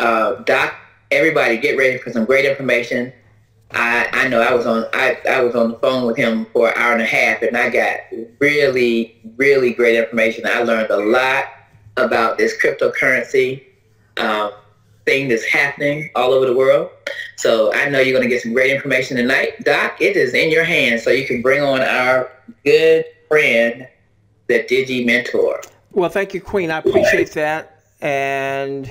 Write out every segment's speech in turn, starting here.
Doc, everybody get ready for some great information. I know I was on the phone with him for an hour and a half, and I got really, really great information. I learned a lot about this cryptocurrency thing that's happening all over the world. So I know you're going to get some great information tonight. Doc, it is in your hands, so you can bring on our good friend, the Digi Mentor. Well, thank you, Queen. I appreciate that. And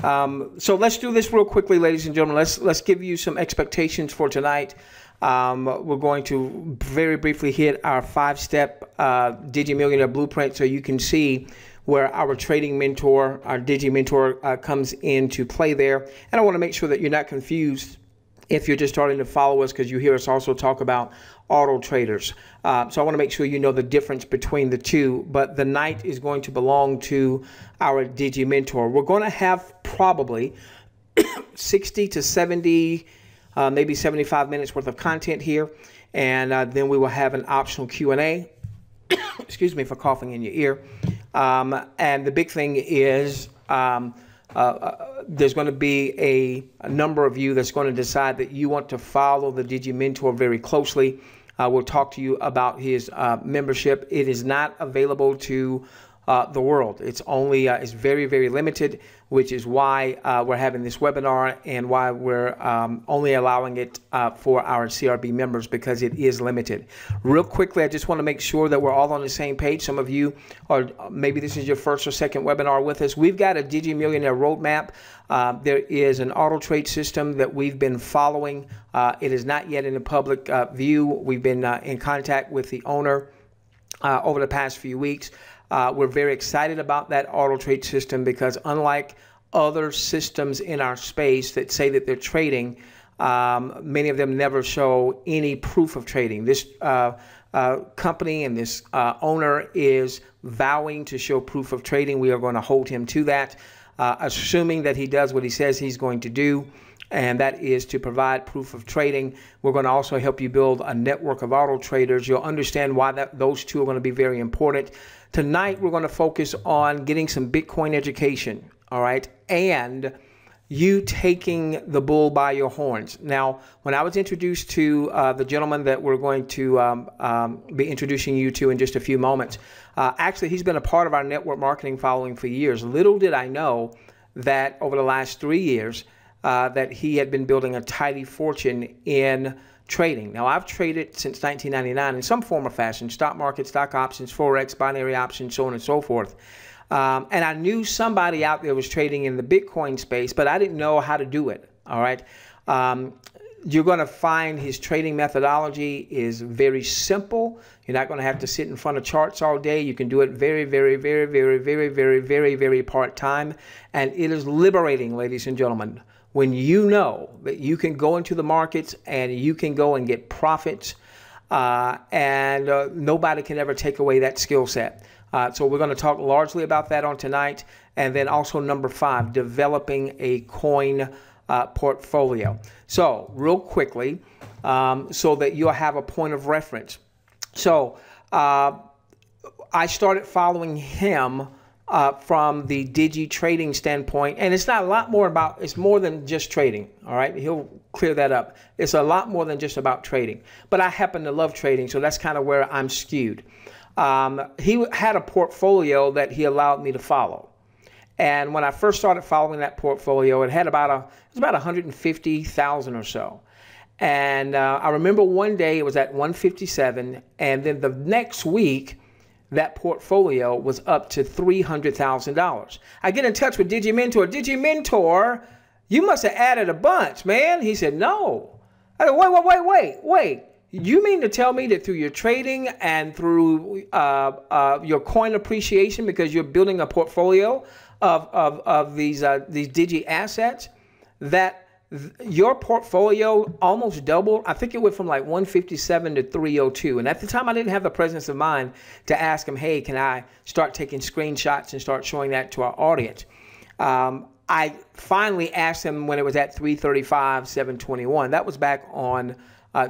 so let's do this real quickly, ladies and gentlemen. Let's give you some expectations for tonight. We're going to very briefly hit our 5-step Digi Millionaire Blueprint so you can see where our trading mentor, our Digi Mentor, comes into play there. And I want to make sure that you're not confused if you're just starting to follow us, because you hear us also talk about auto traders. So I want to make sure you know the difference between the two. But the night is going to belong to our Digi Mentor. We're going to have probably 60 to 70, maybe 75 minutes worth of content here. And then we will have an optional Q&A. Excuse me for coughing in your ear. And the big thing is there's going to be a number of you that's going to decide that you want to follow the Digi Mentor very closely. We'll talk to you about his membership. It is not available to the world. It's only it's very, very limited, which is why we're having this webinar and why we're only allowing it for our CRB members, because it is limited. Real quickly, I just want to make sure that we're all on the same page. Some of you, or maybe this is your first or second webinar with us. We've got a Digi Millionaire roadmap. There is an auto trade system that we've been following. It is not yet in the public view. We've been in contact with the owner over the past few weeks. We're very excited about that auto trade system because unlike other systems in our space that say that they're trading, many of them never show any proof of trading. This company and this owner is vowing to show proof of trading. We are going to hold him to that, assuming that he does what he says he's going to do, and that is to provide proof of trading. We're going to also help you build a network of auto traders. You'll understand why those two are going to be very important. Tonight, we're going to focus on getting some Bitcoin education, all right, and you taking the bull by your horns. Now, when I was introduced to the gentleman that we're going to be introducing you to in just a few moments, actually, he's been a part of our network marketing following for years. Little did I know that over the last 3 years, that he had been building a tidy fortune in trading. Now, I've traded since 1999 in some form or fashion: stock market, stock options, Forex, binary options, so on and so forth. And I knew somebody out there was trading in the Bitcoin space, but I didn't know how to do it, all right? You're going to find his trading methodology is very simple. You're not going to have to sit in front of charts all day. You can do it very, very, very, very, very, very, very, very part-time. And it is liberating, ladies and gentlemen, when you know that you can go into the markets and you can go and get profits, and nobody can ever take away that skill set. So we're going to talk largely about that on tonight. And then also number 5, developing a coin portfolio. So real quickly, so that you'll have a point of reference. So I started following him from the Digi trading standpoint, and it's not a lot more about, it's more than just trading, all right? He'll clear that up. It's a lot more than just about trading, but I happen to love trading, so that's kind of where I'm skewed. He had a portfolio that he allowed me to follow, and when I first started following that portfolio, it had about it was about 150,000 or so. And I remember one day it was at 157, and then the next week that portfolio was up to $300,000. I get in touch with Digi Mentor. Digi Mentor, you must have added a bunch, man. He said, no. I said, wait. You mean to tell me that through your trading and through your coin appreciation, because you're building a portfolio of these Digi assets, that your portfolio almost doubled? I think it went from like 157 to 302. And at the time, I didn't have the presence of mind to ask him, hey, can I start taking screenshots and start showing that to our audience? I finally asked him when it was at 335, 721. That was back on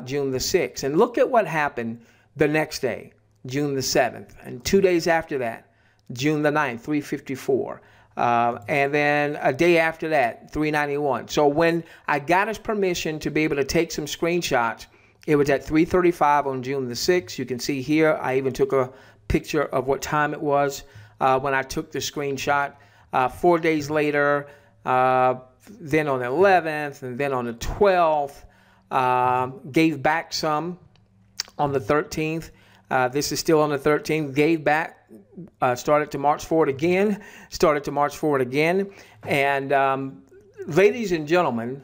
June the 6th. And look at what happened the next day, June the 7th. And 2 days after that, June the 9th, 354. And then a day after that, 391. So when I got his permission to be able to take some screenshots, it was at 3:35 on June the 6th. You can see here, I even took a picture of what time it was when I took the screenshot. 4 days later, then on the 11th, and then on the 12th, gave back some on the 13th. This is still on the 13th. Gave back, started to march forward again, And ladies and gentlemen,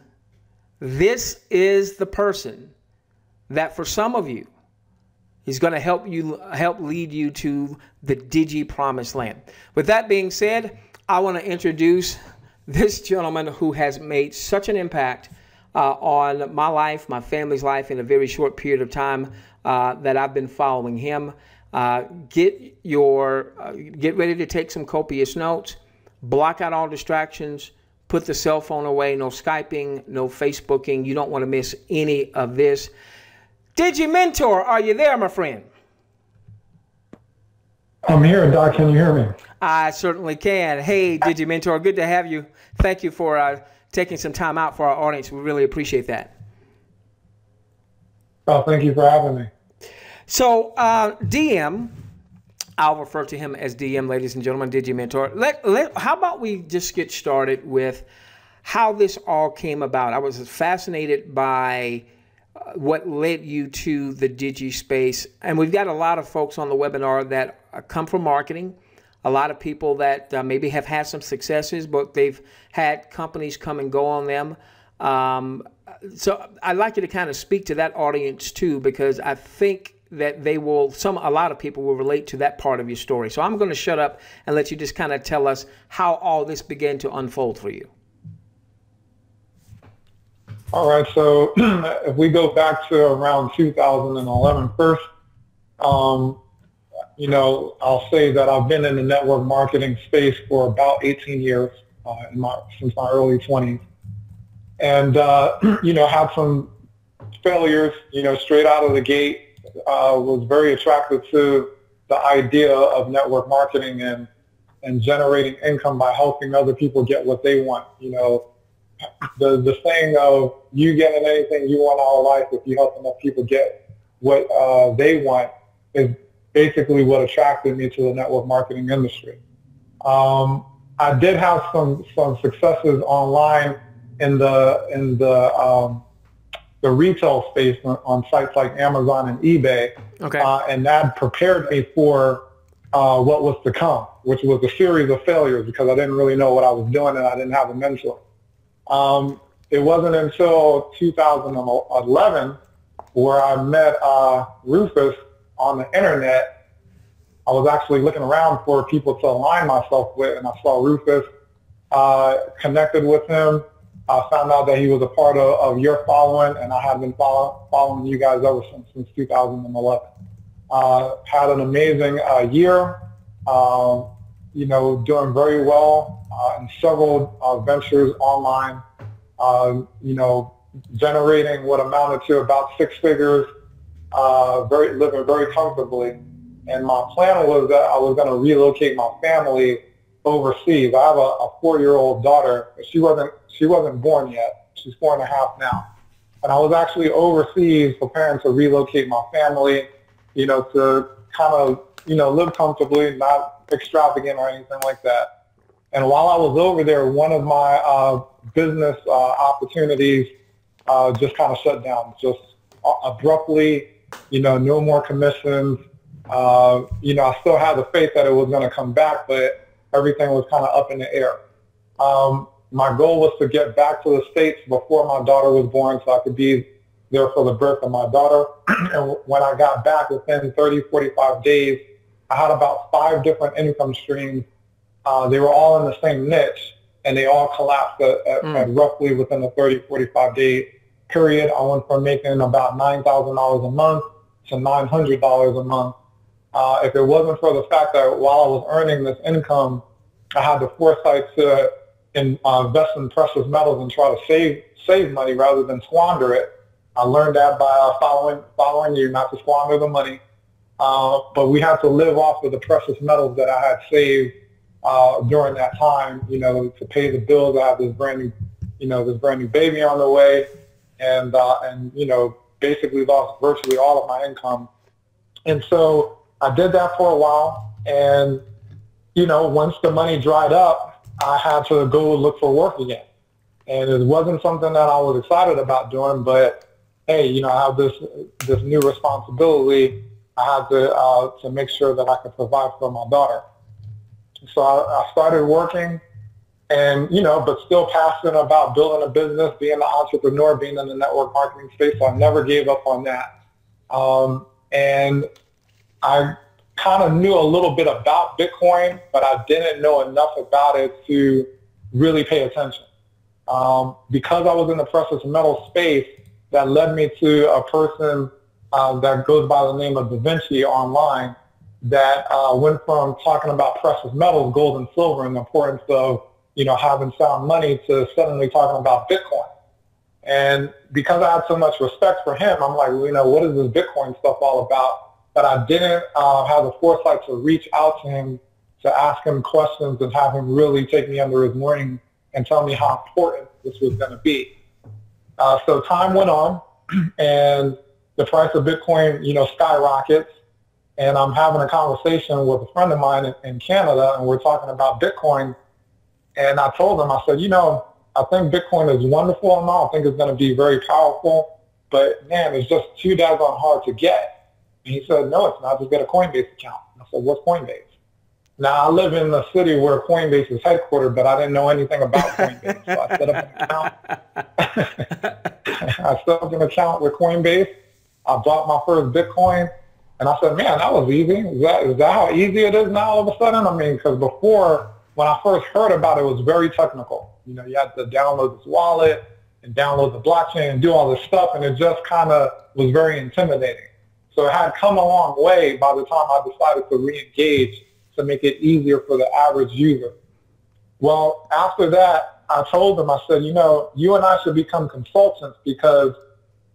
this is the person that for some of you, he's going to help lead you to the Digi promised land. With that being said, I want to introduce this gentleman who has made such an impact on my life, my family's life in a very short period of time that I've been following him. Get ready to take some copious notes, block out all distractions, put the cell phone away, no Skyping, no Facebooking. You don't want to miss any of this. Digi Mentor, are you there, my friend? I'm here, Doc. Can you hear me? I certainly can. Hey, Digi Mentor, good to have you. Thank you for taking some time out for our audience. We really appreciate that. Oh, thank you for having me. So, DM, I'll refer to him as DM, ladies and gentlemen, Digi Mentor. How about we just get started with how this all came about? I was fascinated by what led you to the Digi space. And we've got a lot of folks on the webinar that come from marketing, a lot of people that maybe have had some successes, but they've had companies come and go on them. So I'd like you to kind of speak to that audience too, because I think that a lot of people will relate to that part of your story. So I'm going to shut up and let you just kind of tell us how all this began to unfold for you. All right, so if we go back to around 2011 first, you know, I'll say that I've been in the network marketing space for about 18 years, since my early 20s. And, you know, had some failures, you know, straight out of the gate. Was very attracted to the idea of network marketing and generating income by helping other people get what they want. You know, the saying of you getting anything you want out of life if you help enough people get what they want is basically what attracted me to the network marketing industry. I did have some successes online in the retail space on sites like Amazon and eBay, okay. And that prepared me for what was to come, which was a series of failures because I didn't really know what I was doing and I didn't have a mentor. It wasn't until 2011 where I met Rufus on the internet. I was actually looking around for people to align myself with, and I saw Rufus, connected with him. I found out that he was a part of your following, and I have been following you guys ever since 2011. Had an amazing year, you know, doing very well in several ventures online, you know, generating what amounted to about 6 figures, living very comfortably. And my plan was that I was going to relocate my family overseas. I have a 4-year-old daughter. She wasn't born yet. She's 4.5 now. And I was actually overseas preparing to relocate my family, you know, to kind of, you know, live comfortably, not extravagant or anything like that. And while I was over there, one of my business opportunities just kind of shut down, just abruptly, you know, no more commissions. You know, I still had the faith that it was going to come back, but everything was kind of up in the air. My goal was to get back to the States before my daughter was born so I could be there for the birth of my daughter. And when I got back within 30, 45 days, I had about 5 different income streams. They were all in the same niche, and they all collapsed at roughly within a 30, 45-day period. I went from making about $9,000 a month to $900 a month. If it wasn't for the fact that while I was earning this income, I had the foresight to invest in precious metals and try to save money rather than squander it. I learned that by following you, not to squander the money. But we had to live off of the precious metals that I had saved during that time, to pay the bills. I had this brand new baby on the way, and basically lost virtually all of my income. And so I did that for a while, and once the money dried up, I had to go look for work again. And it wasn't something that I was excited about doing, but hey, I have this new responsibility. I had to make sure that I could provide for my daughter. So I started working, and but still passionate about building a business, being an entrepreneur, being in the network marketing space. So I never gave up on that. And I kind of knew a little bit about Bitcoin, but I didn't know enough about it to really pay attention. Because I was in the precious metal space, that led me to a person that goes by the name of Digi online, that went from talking about precious metals, gold and silver, and the importance of having sound money, to suddenly talking about Bitcoin. And because I had so much respect for him, I'm like, what is this Bitcoin stuff all about? But I didn't have the foresight to reach out to him, to ask him questions, and have him really take me under his wing and tell me how important this was going to be. So time went on, and the price of Bitcoin, skyrockets. And I'm having a conversation with a friend of mine in Canada, and we're talking about Bitcoin. And I told him, I said, I think Bitcoin is wonderful and all. I think it's going to be very powerful, but man, it's just too daggone hard to get. And he said, no, it's not. Just get a Coinbase account. And I said, what's Coinbase? Now, I live in a city where Coinbase is headquartered, but I didn't know anything about Coinbase. So I set up an account. I set up an account with Coinbase. I bought my first Bitcoin. And I said, man, that was easy. Is that how easy it is now all of a sudden? I mean, because before, when I first heard about it, it was very technical. You had to download this wallet and download the blockchain and do all this stuff, and it just kind of was very intimidating. So it had come a long way by the time I decided to re-engage to make it easier for the average user. Well, after that, I told them, I said, you and I should become consultants, because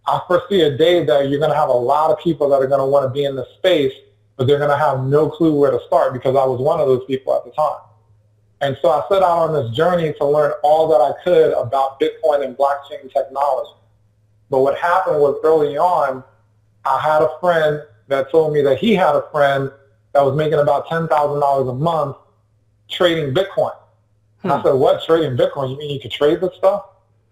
I foresee a day that you're going to have a lot of people that are going to want to be in this space, but they're going to have no clue where to start, because I was one of those people at the time. And so I set out on this journey to learn all that I could about Bitcoin and blockchain technology. But what happened was, early on, I had a friend that told me that he had a friend that was making about $10,000 a month trading Bitcoin. And I said, what, trading Bitcoin? You mean you could trade this stuff?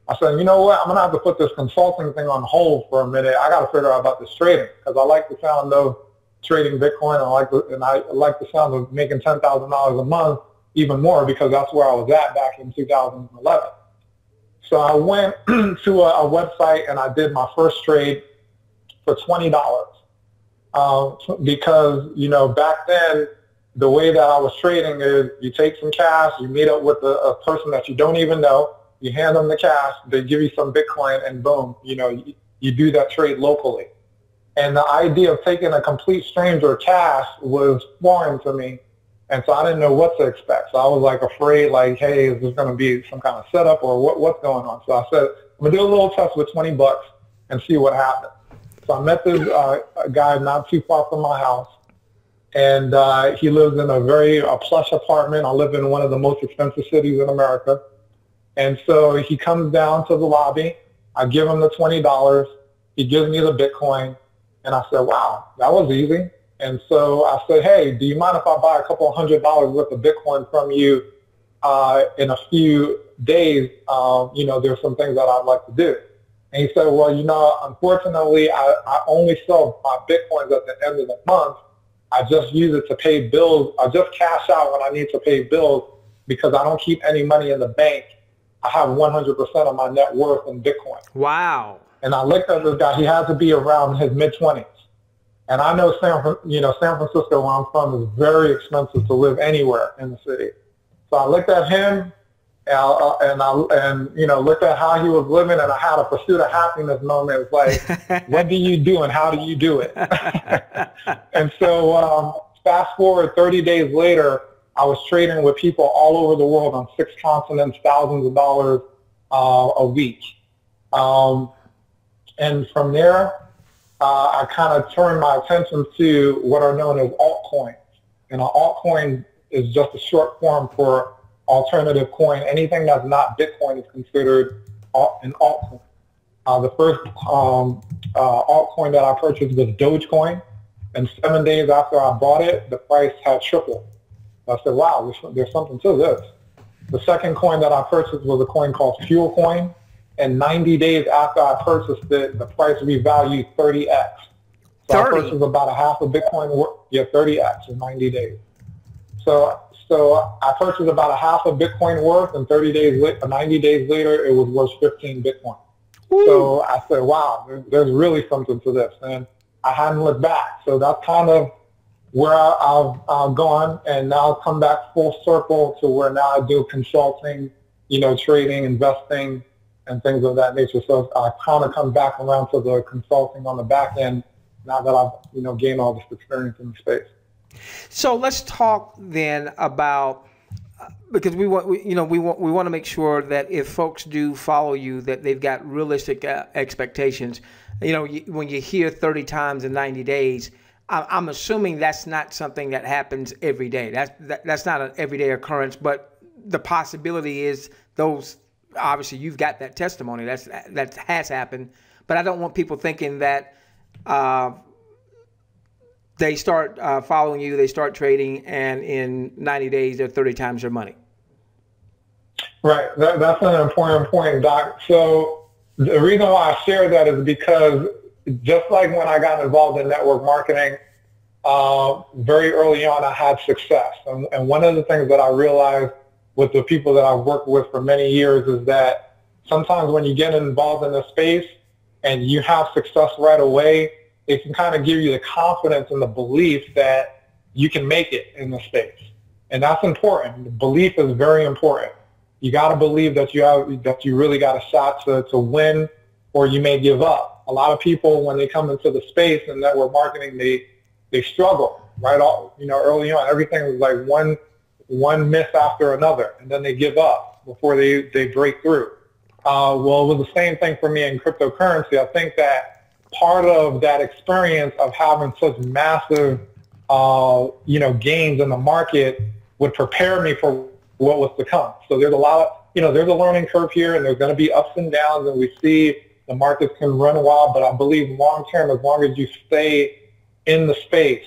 I said, you know what, I'm going to have to put this consulting thing on hold for a minute. I got to figure out about this trading, because I like the sound of trading Bitcoin. I like the sound of making $10,000 a month even more, because that's where I was at back in 2011. So I went to a website and I did my first trade for $20. Because, back then, the way that I was trading is you take some cash, you meet up with a person that you don't even know, you hand them the cash, they give you some Bitcoin, and boom, you do that trade locally. And the idea of taking a complete stranger cash was foreign to me. And so I didn't know what to expect. So I was afraid, hey, is this going to be some kind of setup, or what's going on? So I said, I'm going to do a little test with $20 and see what happens. So I met this guy not too far from my house. And he lives in a very plush apartment. I live in one of the most expensive cities in America. And so he comes down to the lobby. I give him the $20. He gives me the Bitcoin. And I said, wow, that was easy. And so I said, hey, do you mind if I buy a couple $100 worth of Bitcoin from you in a few days? There's some things that I'd like to do. And he said, well, unfortunately, I only sell my Bitcoins at the end of the month. I just use it to pay bills. I just cash out when I need to pay bills, because I don't keep any money in the bank. I have 100% of my net worth in Bitcoin. Wow. And I looked at this guy. He had to be around his mid-20s. And I know San Francisco, where I'm from, is very expensive to live anywhere in the city. So I looked at him, and looked at how he was living, and I had a pursuit of happiness moment. It's like, what do you do and how do you do it? And so fast forward 30 days later, I was trading with people all over the world on 6 continents, thousands of dollars a week. And from there, I kind of turned my attention to what are known as altcoins. And an altcoin is just a short form for alternative coin. Anything that's not Bitcoin is considered an altcoin. The first altcoin that I purchased was Dogecoin, and 7 days after I bought it, the price had tripled. I said, wow, there's something to this. The second coin that I purchased was a coin called Fuel Coin, and 90 days after I purchased it, the price revalued 30x. So 30? I purchased about a half a Bitcoin worth, 30x in 90 days. So I purchased about a half a Bitcoin worth, and 90 days later, it was worth 15 Bitcoin. Ooh. So I said, wow, there's really something to this. And I hadn't looked back. So that's kind of where I've gone, and now I've come back full circle to where now I do consulting, trading, investing, and things of that nature. So I kind of come back around to the consulting on the back end now that I've, gained all this experience in the space. So let's talk then about, because we want to make sure that if folks do follow you, that they've got realistic expectations. When you hear 30 times in 90 days, I'm assuming that's not something that happens every day. That's not an everyday occurrence, but the possibility is those. Obviously, you've got that testimony that has happened, but I don't want people thinking that they start following you, they start trading, and in 90 days they're 30 times their money. Right. That's an important point, Doc. So the reason why I share that is because just like when I got involved in network marketing, very early on I had success. And one of the things that I realized with the people that I've worked with for many years is that sometimes when you get involved in the space and you have success right away, it can kind of give you the confidence and the belief that you can make it in the space. And that's important. The belief is very important. You got to believe that you really got a shot to win, or you may give up. A lot of people, when they come into the space in network marketing, they struggle, right? Early on, everything was like one miss after another, and then they give up before they break through. Well, it was the same thing for me in cryptocurrency. I think that part of that experience of having such massive, gains in the market would prepare me for what was to come. So there's a lot of, there's a learning curve here, and there's going to be ups and downs, and we see the markets can run wild, but I believe long term, as long as you stay in the space,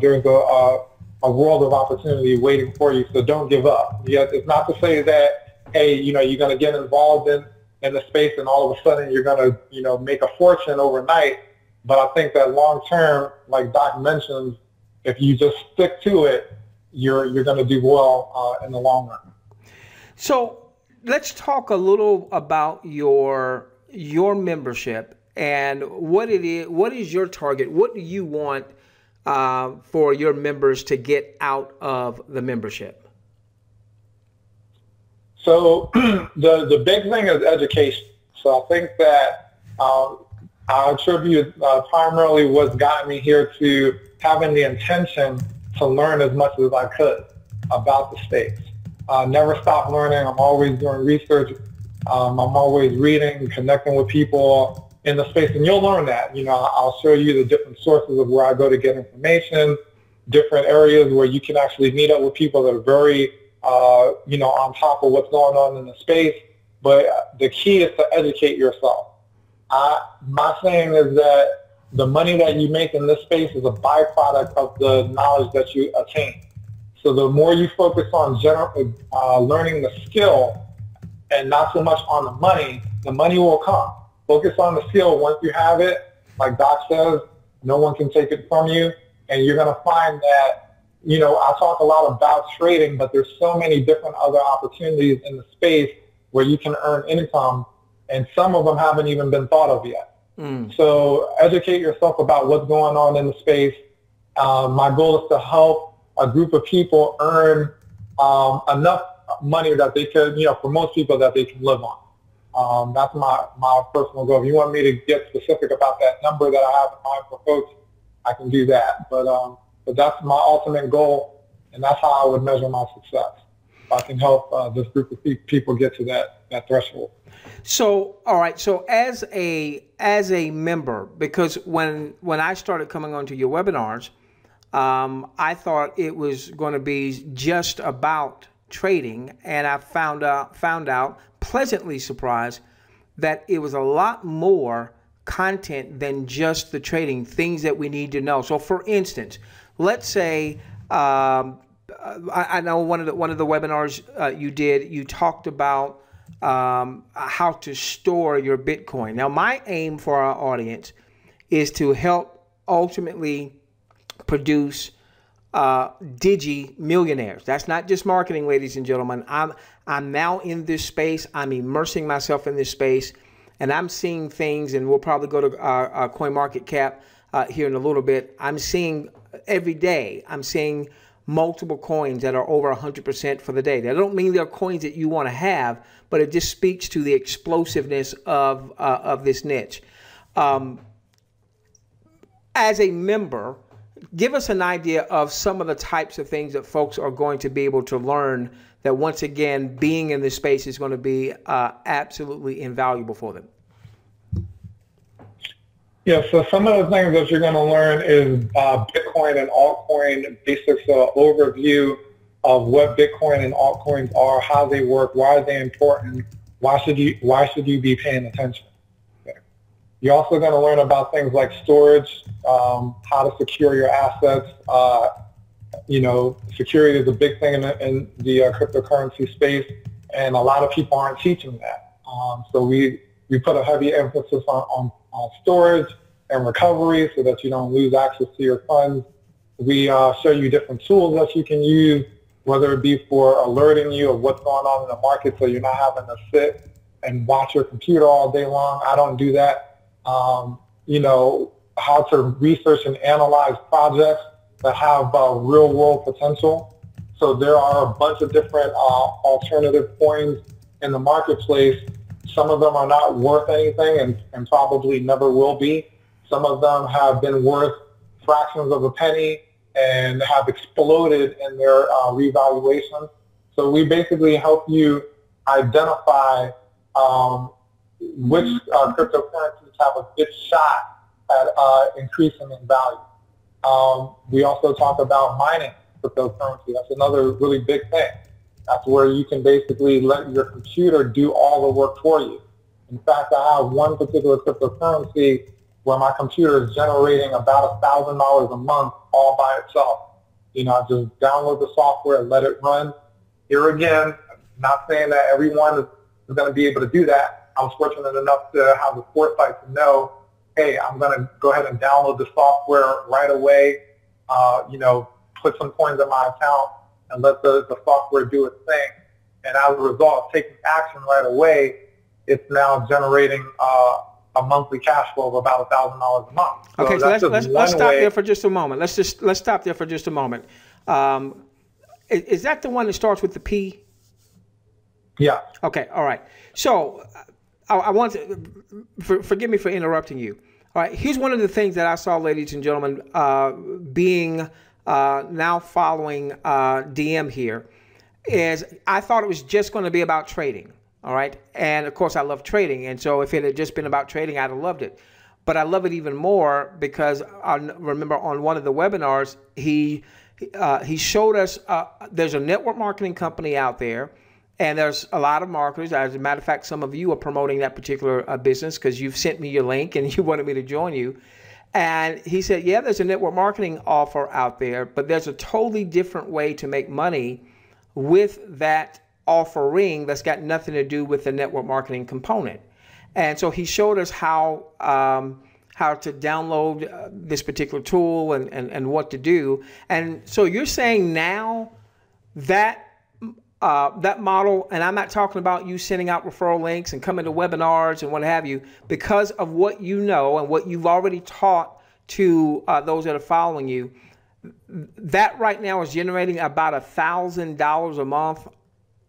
there's a world of opportunity waiting for you. So don't give up. It's not to say that, hey, you're going to get involved in the space and all of a sudden you're going to, make a fortune overnight. But I think that long term, like Doc mentioned, if you just stick to it, you're going to do well in the long run. So let's talk a little about your membership and what it is. What is your target? What do you want for your members to get out of the membership? So the big thing is education. So I think that I attribute primarily what's gotten me here to having the intention to learn as much as I could about the space. Never stop learning. I'm always doing research. I'm always reading, connecting with people in the space, and you'll learn that. I'll show you the different sources of where I go to get information, different areas where you can actually meet up with people that are very, on top of what's going on in the space. But the key is to educate yourself. My saying is that the money that you make in this space is a byproduct of the knowledge that you attain. So the more you focus on learning the skill and not so much on the money will come. Focus on the skill. Once you have it, like Doc says, no one can take it from you. And you're going to find that, I talk a lot about trading, but there's so many different other opportunities in the space where you can earn income, and some of them haven't even been thought of yet. So educate yourself about what's going on in the space. My goal is to help a group of people earn enough money that they could, for most people, that they can live on. That's my personal goal. If you want me to get specific about that number that I have in mind for folks, I can do that. But that's my ultimate goal, and that's how I would measure my success. If I can help this group of people get to that threshold. So, all right. So as a member, because when I started coming onto your webinars, I thought it was going to be just about trading, and I found out, pleasantly surprised, that it was a lot more content than just the trading, things that we need to know. So, for instance, let's say I know one of the webinars you did, you talked about how to store your Bitcoin. Now, my aim for our audience is to help ultimately produce Digi millionaires. That's not just marketing, ladies and gentlemen. I'm now in this space. I'm immersing myself in this space, and I'm seeing things, and we'll probably go to CoinMarketCap here in a little bit. I'm seeing every day, I'm seeing multiple coins that are over 100% for the day. That don't mean they're coins that you want to have, but it just speaks to the explosiveness of this niche. As a member, give us an idea of some of the types of things that folks are going to be able to learn, that once again, being in this space is going to be absolutely invaluable for them. Yeah, so some of the things that you're going to learn is Bitcoin and altcoin basics, overview of what Bitcoin and altcoins are, how they work, why are they important, why should you be paying attention. Okay. You're also going to learn about things like storage, how to secure your assets. Security is a big thing in the cryptocurrency space, and a lot of people aren't teaching that. So we put a heavy emphasis on storage and recovery so that you don't lose access to your funds. We show you different tools that you can use, whether it be for alerting you of what's going on in the market so you're not having to sit and watch your computer all day long. I don't do that. How to research and analyze projects that have real world potential. So there are a bunch of different alternative coins in the marketplace. Some of them are not worth anything and probably never will be. Some of them have been worth fractions of a penny and have exploded in their revaluation. So we basically help you identify which cryptocurrencies have a good shot at increasing in value. We also talk about mining cryptocurrency. That's another really big thing. That's where you can basically let your computer do all the work for you. In fact, I have one particular cryptocurrency where my computer is generating about $1,000 a month all by itself. I just download the software and let it run. Here again, not saying that everyone is going to be able to do that. I was fortunate enough to have the foresight to know, hey, I'm going to go ahead and download the software right away, put some coins in my account, and let the software do its thing. And as a result of taking action right away, it's now generating a monthly cash flow of about $1,000 a month. So okay, so let's stop there for just a moment. Let's stop there for just a moment. Is that the one that starts with the P? Yeah. Okay. All right. So I want to forgive me for interrupting you. All right. Here's one of the things that I saw, ladies and gentlemen, being now following DM here, is I thought it was just going to be about trading. All right. And of course, I love trading. And so if it had just been about trading, I'd have loved it. But I love it even more because I remember on one of the webinars, he showed us there's a network marketing company out there, and there's a lot of marketers. As a matter of fact, some of you are promoting that particular business because you've sent me your link and you wanted me to join you. And he said, yeah, there's a network marketing offer out there, but there's a totally different way to make money with that offering that's got nothing to do with the network marketing component. And so he showed us how to download this particular tool and what to do. And so you're saying now that that model, and I'm not talking about you sending out referral links and coming to webinars and what have you, because of what you know and what you've already taught to those that are following you, that right now is generating about $1,000 a month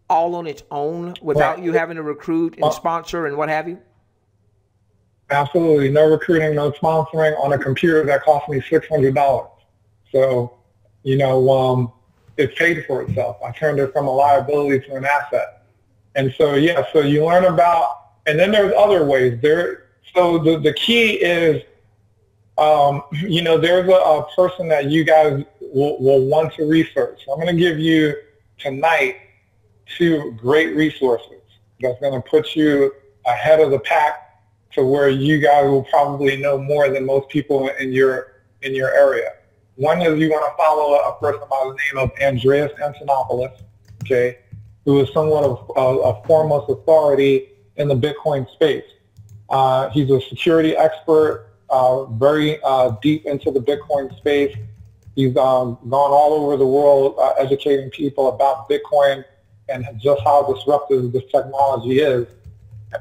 all on its own without you having to recruit and sponsor and what have you? Absolutely. No recruiting, no sponsoring on a computer that cost me $600. So, it paid for itself. I turned it from a liability to an asset. And so, yeah, so you learn about, and then there's other ways. So the key is, there's a person that you guys will want to research. I'm going to give you tonight 2 great resources that's going to put you ahead of the pack to where you guys will probably know more than most people in your area. One is you want to follow a person by the name of Andreas Antonopoulos, okay, who is somewhat of a foremost authority in the Bitcoin space. He's a security expert, very deep into the Bitcoin space. He's gone all over the world educating people about Bitcoin and just how disruptive this technology is.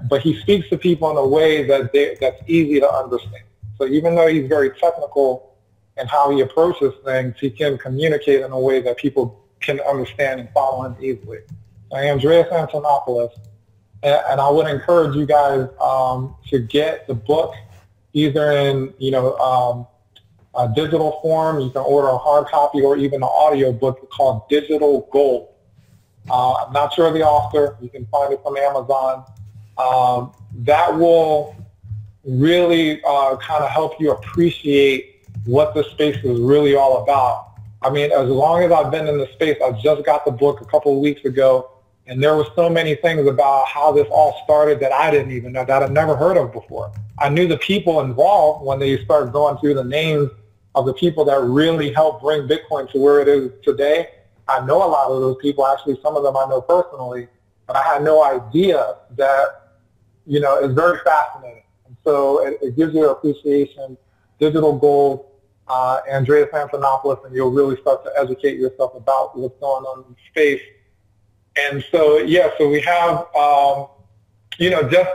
But he speaks to people in a way that's easy to understand. So even though he's very technical in how he approaches things, he can communicate in a way that people can understand and follow him easily. Andreas Antonopoulos, and I would encourage you guys to get the book either in a digital form. You can order a hard copy or even an audio book called Digital Gold. I'm not sure of the author. You can find it from Amazon. That will really kind of help you appreciate what the space is really all about. I mean, as long as I've been in the space, I just got the book a couple of weeks ago, and there were so many things about how this all started that I didn't even know, that I'd never heard of before. I knew the people involved when they started going through the names of the people that really helped bring Bitcoin to where it is today. I know a lot of those people. Actually, some of them I know personally, but I had no idea that, it's very fascinating. And so it gives you an appreciation. Digital Gold, Andreas Antonopoulos, and you'll really start to educate yourself about what's going on in the space. And so, so we have, just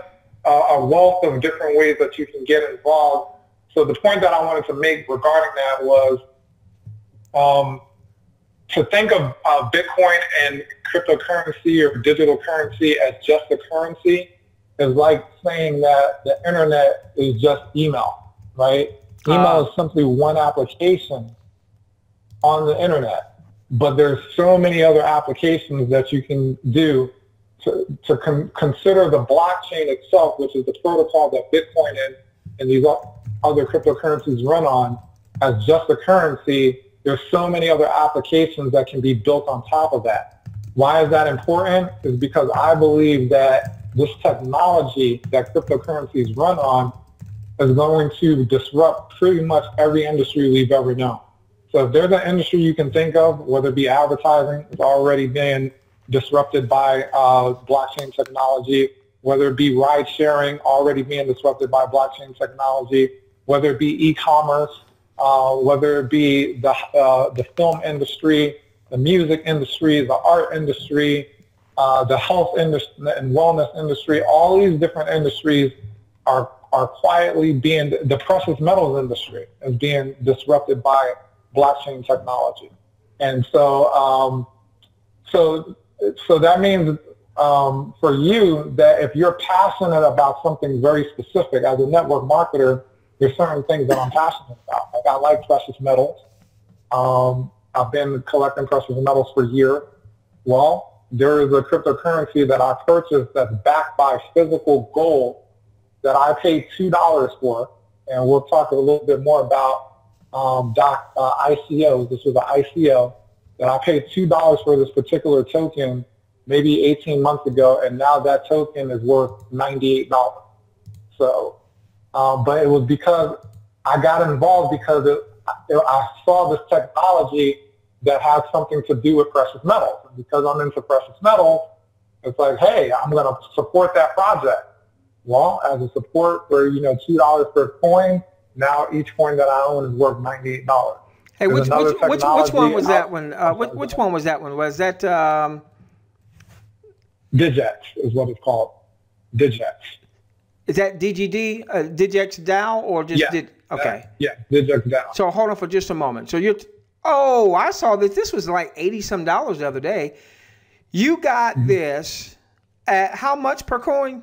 a wealth of different ways that you can get involved. So the point that I wanted to make regarding that was to think of Bitcoin and cryptocurrency or digital currency as just a currency is like saying that the internet is just email, right? Email is simply one application on the internet, but there's so many other applications that you can do to consider the blockchain itself, which is the protocol that Bitcoin and these other cryptocurrencies run on, as just a currency. There's so many other applications that can be built on top of that. Why is that important? Is because I believe that this technology that cryptocurrencies run on is going to disrupt pretty much every industry we've ever known. So if there's an industry you can think of, whether it be advertising, it's already been disrupted by blockchain technology, whether it be ride sharing, already being disrupted by blockchain technology, whether it be e-commerce, whether it be the film industry, the music industry, the art industry, the health industry and wellness industry, all these different industries are quietly being, the precious metals industry is being disrupted by blockchain technology. And so, so that means for you that if you're passionate about something very specific, as a network marketer, there's certain things that I'm passionate about. Like I like precious metals. I've been collecting precious metals for years. Well, there is a cryptocurrency that I purchased that's backed by physical gold that I paid $2 for, and we'll talk a little bit more about ICOs. This was an ICO that I paid $2 for this particular token maybe 18 months ago, and now that token is worth $98. So, but it was because I got involved because I saw this technology that has something to do with precious metals. And because I'm into precious metals, it's like, hey, I'm going to support that project. Well, as a support for, $2 per coin, now each coin that I own is worth $98. Hey, which one was that one? Which one was that one? Was that Digix is what it's called. Digix. Is that DGD, Digix DAO, or just okay? Digix DAO. So hold on for just a moment. So oh, I saw this. This was like $80-some the other day. You got this at how much per coin?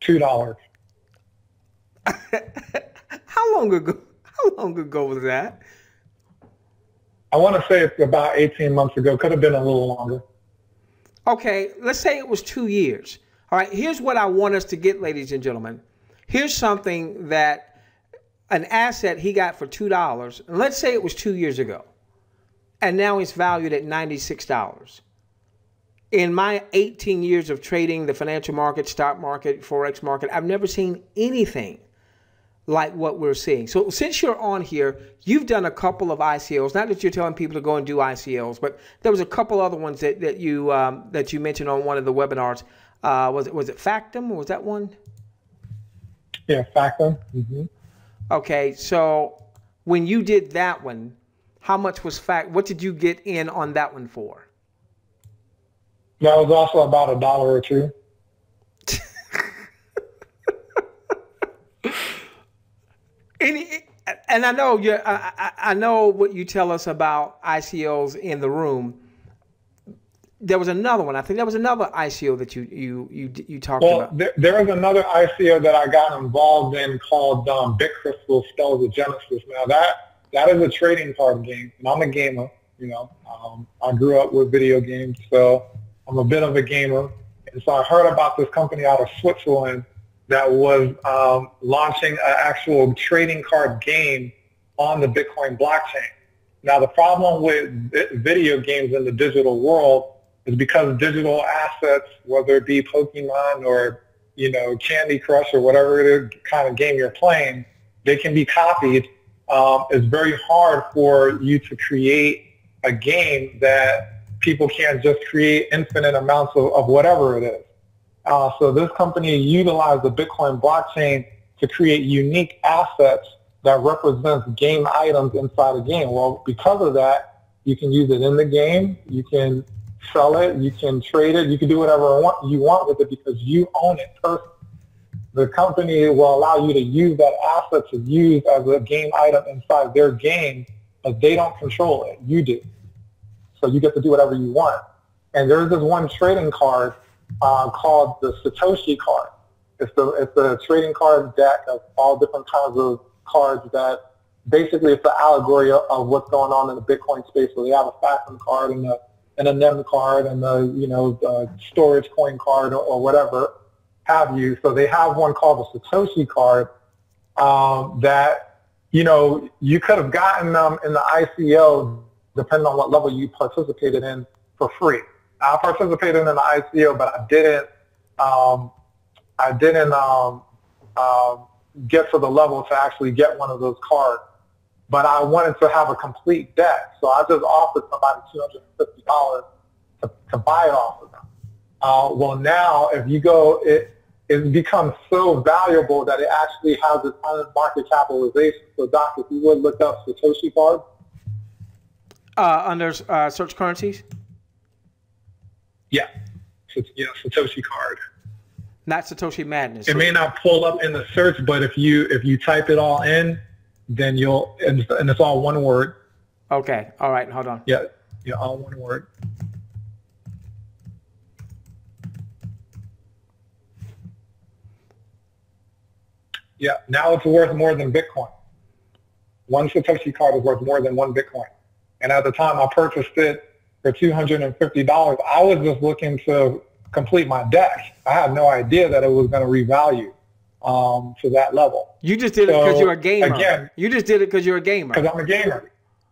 $2. How long ago was that? I want to say it's about 18 months ago. Could have been a little longer. Okay, let's say it was 2 years. All right, here's what I want us to get, ladies and gentlemen. Here's something that an asset he got for $2, and let's say it was 2 years ago, and now it's valued at $96. In my 18 years of trading the financial market, stock market, Forex market, I've never seen anything like what we're seeing. So since you're on here, you've done a couple of ICOs. Not that you're telling people to go and do ICOs, but there was a couple other ones that you mentioned on one of the webinars. Was it Factum, or was that one? Yeah, Factum. Mm-hmm. Okay, so when you did that one, how much was what did you get in on that one for? That was also about $1 or $2. And I know I know what you tell us about ICOs in the room. There was another one. I think there was another ICO that you talked about. There was another ICO that I got involved in called BitCrystal Spells of Genesis. Now that is a trading card game, and I'm a gamer. You know, I grew up with video games, so I'm a bit of a gamer. And so I heard about this company out of Switzerland that was launching an actual trading card game on the Bitcoin blockchain. Now, the problem with video games in the digital world is because digital assets, whether it be Pokemon or, you know, Candy Crush or whatever it is kind of game you're playing, they can be copied. It's very hard for you to create a game that people can't just create infinite amounts of whatever it is. So this company utilized the Bitcoin blockchain to create unique assets that represents game items inside a game. Well, because of that, you can use it in the game, you can sell it, you can trade it, you can do whatever you want with it because you own it personally. The company will allow you to use that asset to use as a game item inside their game, but they don't control it. You do. So you get to do whatever you want. And there's this one trading card called the Satoshi card. It's a trading card deck of all different kinds of cards that basically it's the allegory of what's going on in the Bitcoin space. So they have a Factum card and a NEM card and the storage coin card or whatever have you. So they have one called the Satoshi card that, you know, you could have gotten them in the ICO depending on what level you participated in for free. I participated in the ICO, but I didn't get to the level to actually get one of those cards. But I wanted to have a complete deck, so I just offered somebody $250 to buy it off of them. Well, now if you go, it becomes so valuable that it actually has its own market capitalization. So, Doc, if you would look up Satoshi card. Under search currencies? Yeah, Satoshi card. Not Satoshi Madness. It may not pull up in the search, but if you type it all in, then and it's all one word. Okay. All right. Hold on. Yeah, all one word. Yeah, now it's worth more than Bitcoin. One Satoshi card is worth more than one Bitcoin. And at the time I purchased it for $250, I was just looking to complete my deck. I had no idea that it was going to revalue to that level. You just did it because you're a gamer. Again, you just did it because you're a gamer. Because I'm a gamer.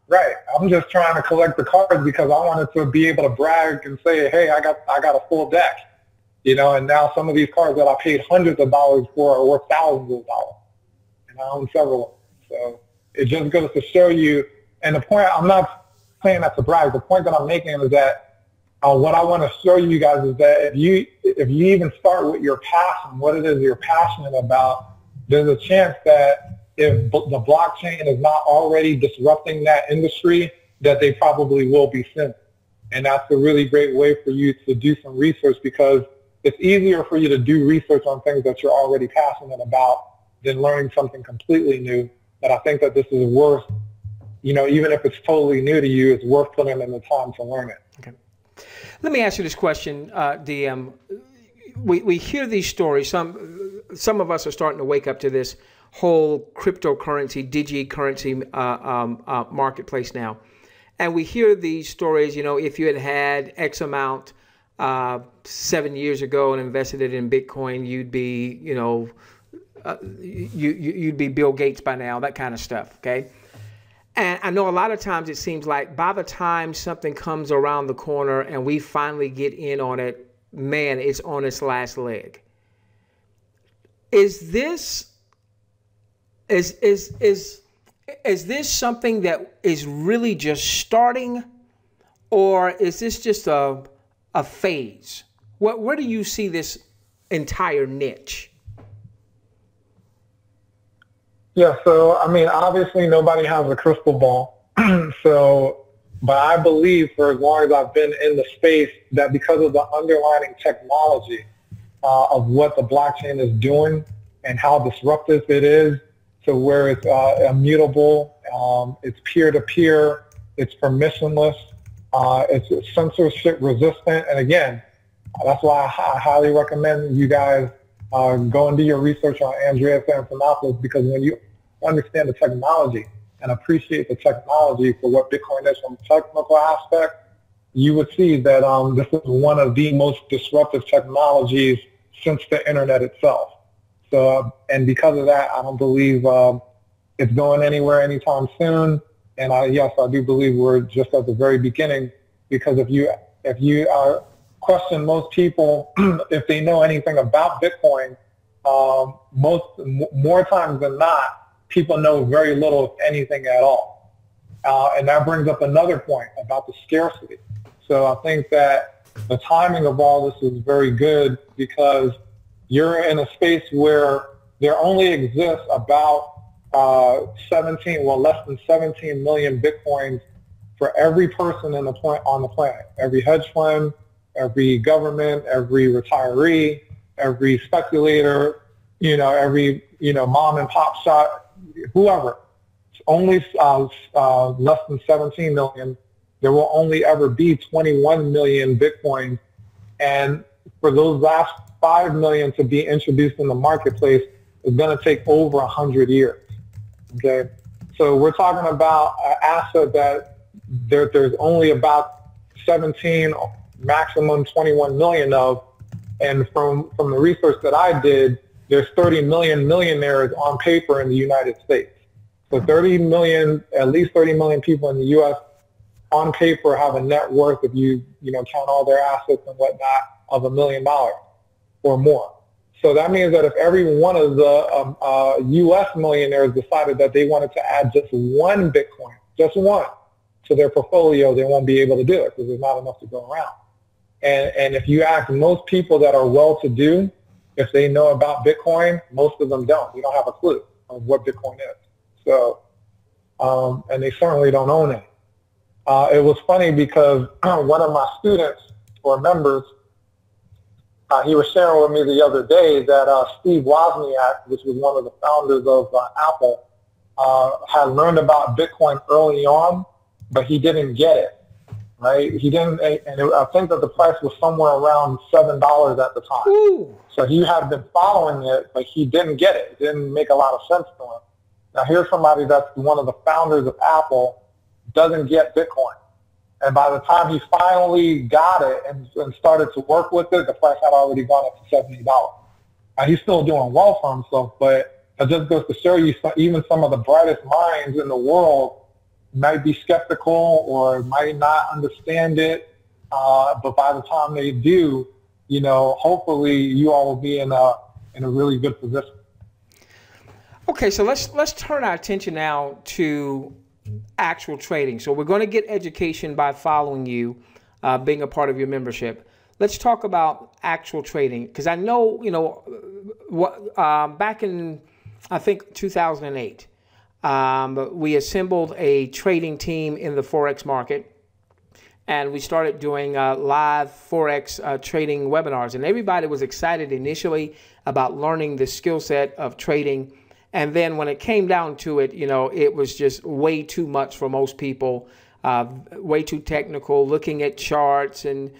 Right. I'm just trying to collect the cards because I wanted to be able to brag and say, hey, I got a full deck. You know, and now some of these cards that I paid hundreds of dollars for are worth thousands of dollars. And I own several of them. So it just goes to show you, and the point, I'm not saying that to brag, the point that I'm making is that what I want to show you guys is that if you even start with your passion, what it is you're passionate about, there's a chance that if the blockchain is not already disrupting that industry, that they probably will be soon. And that's a really great way for you to do some research because it's easier for you to do research on things that you're already passionate about than learning something completely new. But I think that this is worth, you know, even if it's totally new to you, it's worth putting in the time to learn it. Okay. Let me ask you this question, DM. We hear these stories. Some of us are starting to wake up to this whole cryptocurrency, Digi currency marketplace now. And we hear these stories, you know, if you had X amount 7 years ago and invested it in Bitcoin, you'd be, you know, you'd be Bill Gates by now, that kind of stuff. Okay. And I know a lot of times it seems like by the time something comes around the corner and we finally get in on it, man, it's on its last leg. Is this something that is really just starting, or is this just a phase? Where do you see this entire niche? Yeah, so I mean, obviously nobody has a crystal ball. But I believe for as long as I've been in the space that because of the underlying technology of what the blockchain is doing and how disruptive it is, to where it's immutable, it's peer-to-peer, it's permissionless, it's censorship resistant, and again, that's why I highly recommend you guys go and do your research on Andreas Antonopoulos, because when you understand the technology and appreciate the technology for what Bitcoin is from a technical aspect, you would see that this is one of the most disruptive technologies since the internet itself. So, and because of that, I don't believe it's going anywhere anytime soon. And yes, I do believe we're just at the very beginning, because if you question most people if they know anything about Bitcoin, more times than not, people know very little, if anything at all. And that brings up another point about the scarcity. So I think that the timing of all this is very good, because you're in a space where there only exists about less than 17 million Bitcoins for every person on the planet. Every hedge fund, every government, every retiree, every speculator, every, mom and pop shop, whoever. It's only less than 17 million. There will only ever be 21 million Bitcoins. And for those last 5 million to be introduced in the marketplace, it's going to take over 100 years. Okay, so we're talking about an asset that there's only about 17, maximum 21 million of, and from the research that I did, there's 30 million millionaires on paper in the United States. So at least 30 million people in the U.S. on paper have a net worth, if you count all their assets and whatnot, of $1 million or more. So that means that if every one of the U.S. millionaires decided that they wanted to add just one Bitcoin, just one, to their portfolio, they won't be able to do it because there's not enough to go around. And if you ask most people that are well-to-do if they know about Bitcoin, most of them don't. They don't have a clue of what Bitcoin is. So, and they certainly don't own it. It was funny because one of my students or members, he was sharing with me the other day that Steve Wozniak, which was one of the founders of Apple, had learned about Bitcoin early on, but he didn't get it, right? He didn't, and I think that the price was somewhere around $7 at the time. Ooh. So he had been following it, but he didn't get it. It didn't make a lot of sense to him. Now here's somebody that's one of the founders of Apple, doesn't get Bitcoin. And by the time he finally got it and started to work with it, the price had already gone up to $70. Now, he's still doing well for himself, but it just goes to show you even some of the brightest minds in the world might be skeptical or might not understand it. But by the time they do, hopefully you all will be in a really good position. Okay, so let's turn our attention now to actual trading. So we're going to get education by following you, being a part of your membership. Let's talk about actual trading, because I know, back in, I think, 2008, we assembled a trading team in the Forex market, and we started doing live Forex trading webinars. And everybody was excited initially about learning the skill set of trading. And then when it came down to it, it was just way too much for most people, way too technical, looking at charts and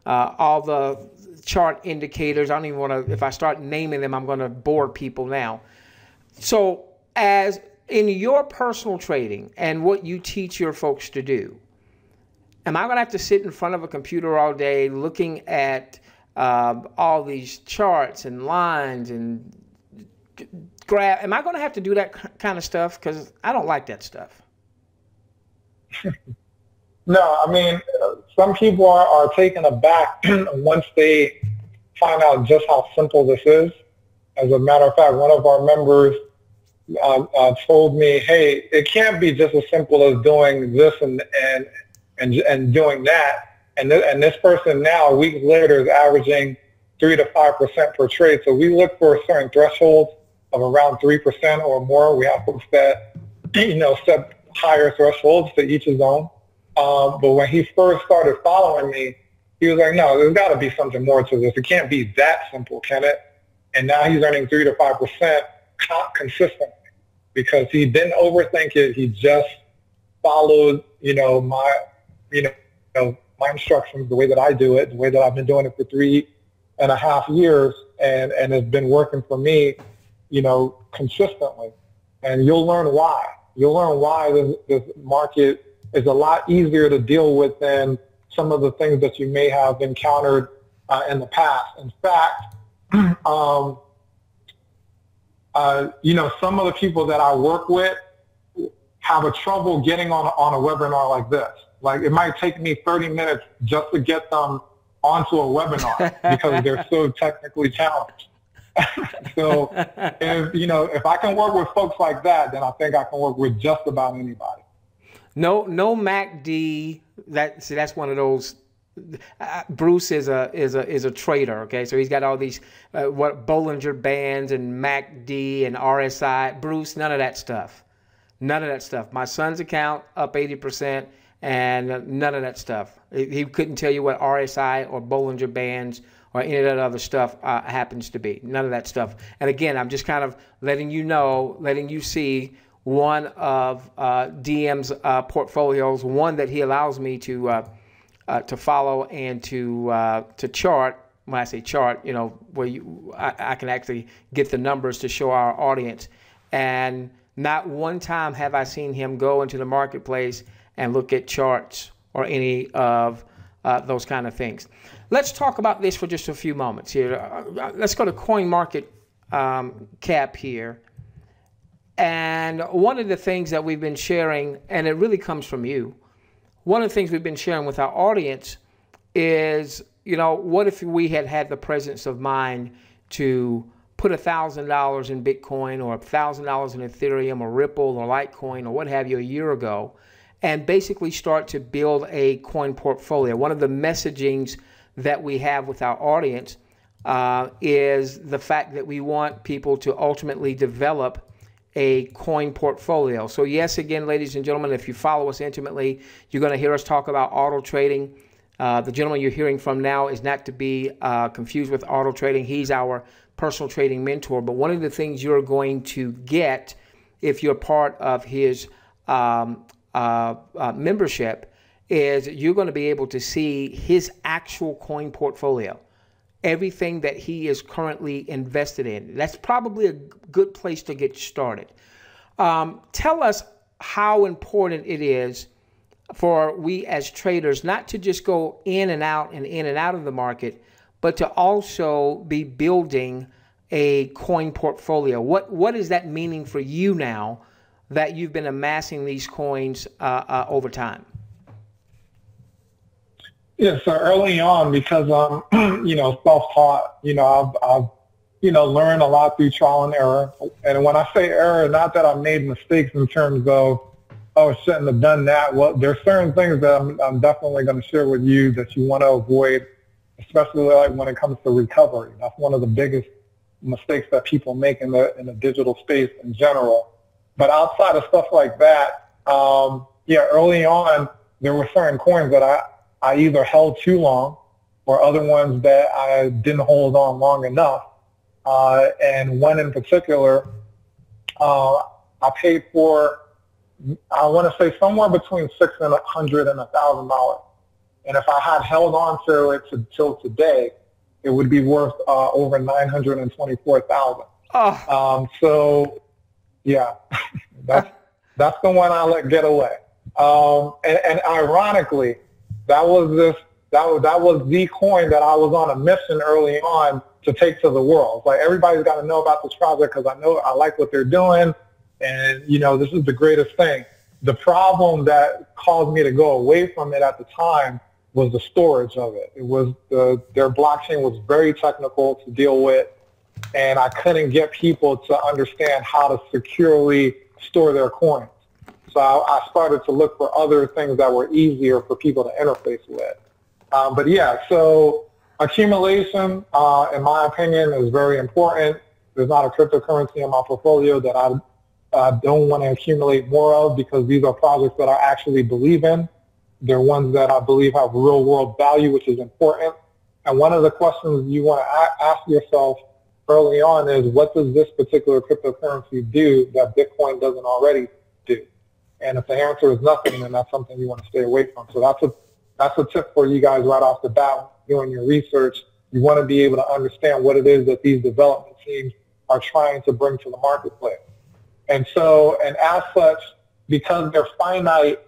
all the chart indicators. I don't even want to, if I start naming them, I'm going to bore people now. So as in your personal trading and what you teach your folks to do, am I going to have to sit in front of a computer all day looking at all these charts and lines and grab. Am I going to have to do that kind of stuff? Because I don't like that stuff. No, I mean, some people are taken aback once they find out just how simple this is. As a matter of fact, one of our members told me, "Hey, it can't be just as simple as doing this and doing that." And this person now, a week later, is averaging 3 to 5% per trade. So we look for a certain threshold of around 3% or more. We have folks that set higher thresholds to each his own. But when he first started following me, he was like, "No, there's got to be something more to this. It can't be that simple, can it?" And now he's earning 3 to 5% consistently because he didn't overthink it. He just followed, my instructions, the way that I do it, the way that I've been doing it for 3.5 years, and it's been working for me, consistently. And you'll learn why. You'll learn why this market is a lot easier to deal with than some of the things that you may have encountered in the past. In fact, some of the people that I work with have a trouble getting on a webinar like this. Like, it might take me 30 minutes just to get them onto a webinar because they're so technically challenged. So if I can work with folks like that, then I think I can work with just about anybody. No MACD. That's one of those. Bruce is a trader. Okay, so he's got all these Bollinger Bands and MACD and RSI. Bruce, none of that stuff. None of that stuff. My son's account up 80%, and none of that stuff. He couldn't tell you what RSI or Bollinger Bands or any of that other stuff happens to be. None of that stuff. And again, I'm just kind of letting you see one of DM's portfolios, one that he allows me to follow and to chart. When I say chart, where I can actually get the numbers to show our audience. And not one time have I seen him go into the marketplace and look at charts or any of those kind of things. Let's talk about this for just a few moments here. Let's go to CoinMarketCap here. And one of the things that we've been sharing, and it really comes from you, one of the things we've been sharing with our audience is, what if we had the presence of mind to put $1,000 in Bitcoin or $1,000 in Ethereum or Ripple or Litecoin or what have you a year ago, and basically start to build a coin portfolio. One of the messagings that we have with our audience is the fact that we want people to ultimately develop a coin portfolio. So yes, again, ladies and gentlemen, if you follow us intimately, you're going to hear us talk about auto trading. The gentleman you're hearing from now is not to be confused with auto trading. He's our personal trading mentor. But one of the things you're going to get if you're part of his membership is you're going to be able to see his actual coin portfolio, everything that he is currently invested in. That's probably a good place to get started. Tell us how important it is for we as traders not to just go in and out of the market, but to also be building a coin portfolio. What is that meaning for you now that you've been amassing these coins over time? Yeah, so early on, because I'm, self-taught, I've learned a lot through trial and error. And when I say error, not that I've made mistakes in terms of, oh, I shouldn't have done that. Well, there's certain things that I'm definitely going to share with you that you want to avoid, especially like when it comes to recovery. That's one of the biggest mistakes that people make in the digital space in general. But outside of stuff like that, early on, there were certain coins that I either held too long or other ones that I didn't hold on long enough. And one in particular, I paid for, I want to say somewhere between $600 and $1,000. And if I had held on to it till today, it would be worth over $924,000. Oh. So, yeah, that's the one I let get away. And ironically, that was the coin that I was on a mission early on to take to the world. Like, everybody's got to know about this project because I like what they're doing, and this is the greatest thing. The problem that caused me to go away from it at the time was the storage of it. It was their blockchain was very technical to deal with, and I couldn't get people to understand how to securely store their coins. So I started to look for other things that were easier for people to interface with. But yeah, so accumulation, in my opinion, is very important. There's not a cryptocurrency in my portfolio that I don't want to accumulate more of, because these are projects that I actually believe in. They're ones that I believe have real world value, which is important. And one of the questions you want to ask yourself early on is, what does this particular cryptocurrency do that Bitcoin doesn't already do? And if the answer is nothing, then that's something you want to stay away from. So that's a tip for you guys right off the bat doing your research. You want to be able to understand what it is that these development teams are trying to bring to the marketplace. And so, and as such, because they're finite,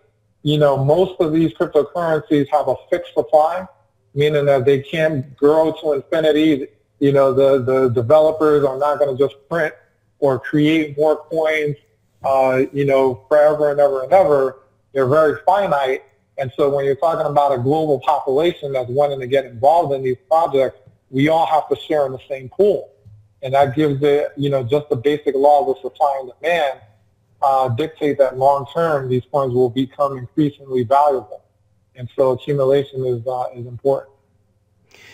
most of these cryptocurrencies have a fixed supply, meaning that they can't grow to infinity. The developers are not going to just print or create more coins, forever and ever and ever. They're very finite. And so when you're talking about a global population that's wanting to get involved in these projects, we all have to share in the same pool. And that gives it, just the basic laws of supply and demand dictate that long term these coins will become increasingly valuable. And so accumulation is important.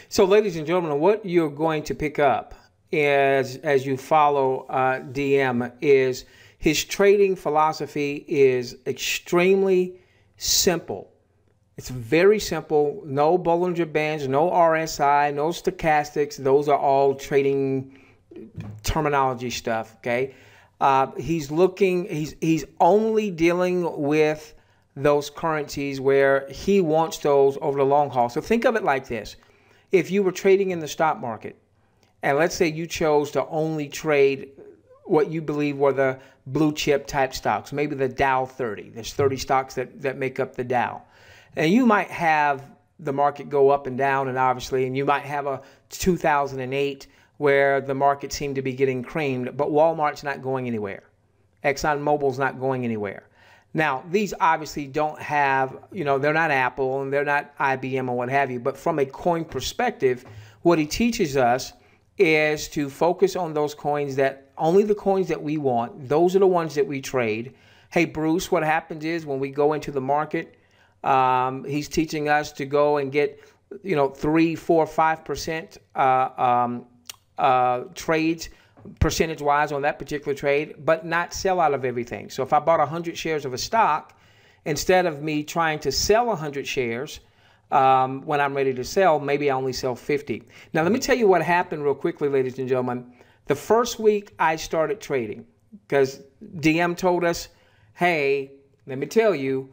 So, ladies and gentlemen, what you're going to pick up as you follow DM is his trading philosophy is extremely simple. It's very simple. No Bollinger Bands, no RSI, no stochastics. Those are all trading terminology stuff. Okay, he's only dealing with those currencies where he wants those over the long haul. So think of it like this: if you were trading in the stock market, and let's say you chose to only trade what you believe were the blue chip type stocks, maybe the Dow 30. There's 30 stocks that make up the Dow. And you might have the market go up and down, and you might have a 2008 where the market seemed to be getting creamed, but Walmart's not going anywhere. ExxonMobil's not going anywhere. Now, these obviously don't have, they're not Apple and they're not IBM or what have you, but from a coin perspective, what he teaches us is to focus on those coins only the coins that we want. Those are the ones that we trade. Hey, Bruce, what happens is when we go into the market, he's teaching us to go and get, 3, 4, 5% trades percentage-wise on that particular trade, but not sell out of everything. So if I bought 100 shares of a stock, instead of me trying to sell 100 shares when I'm ready to sell, maybe I only sell 50. Now, let me tell you what happened real quickly, ladies and gentlemen. The first week I started trading, because DM told us, hey, let me tell you,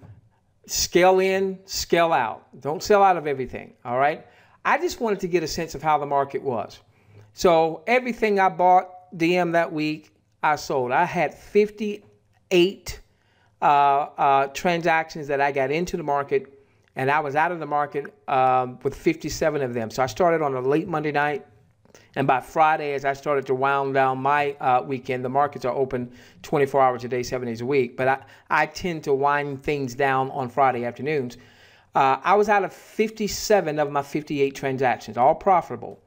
scale in, scale out. Don't sell out of everything, all right? I just wanted to get a sense of how the market was. So everything I bought, DM, that week, I sold. I had 58 transactions that I got into the market, and I was out of the market with 57 of them. So I started on a late Monday night, and by Friday, as I started to wound down my weekend, the markets are open 24 hours a day, 7 days a week. But I tend to wind things down on Friday afternoons. I was out of 57 of my 58 transactions, all profitable.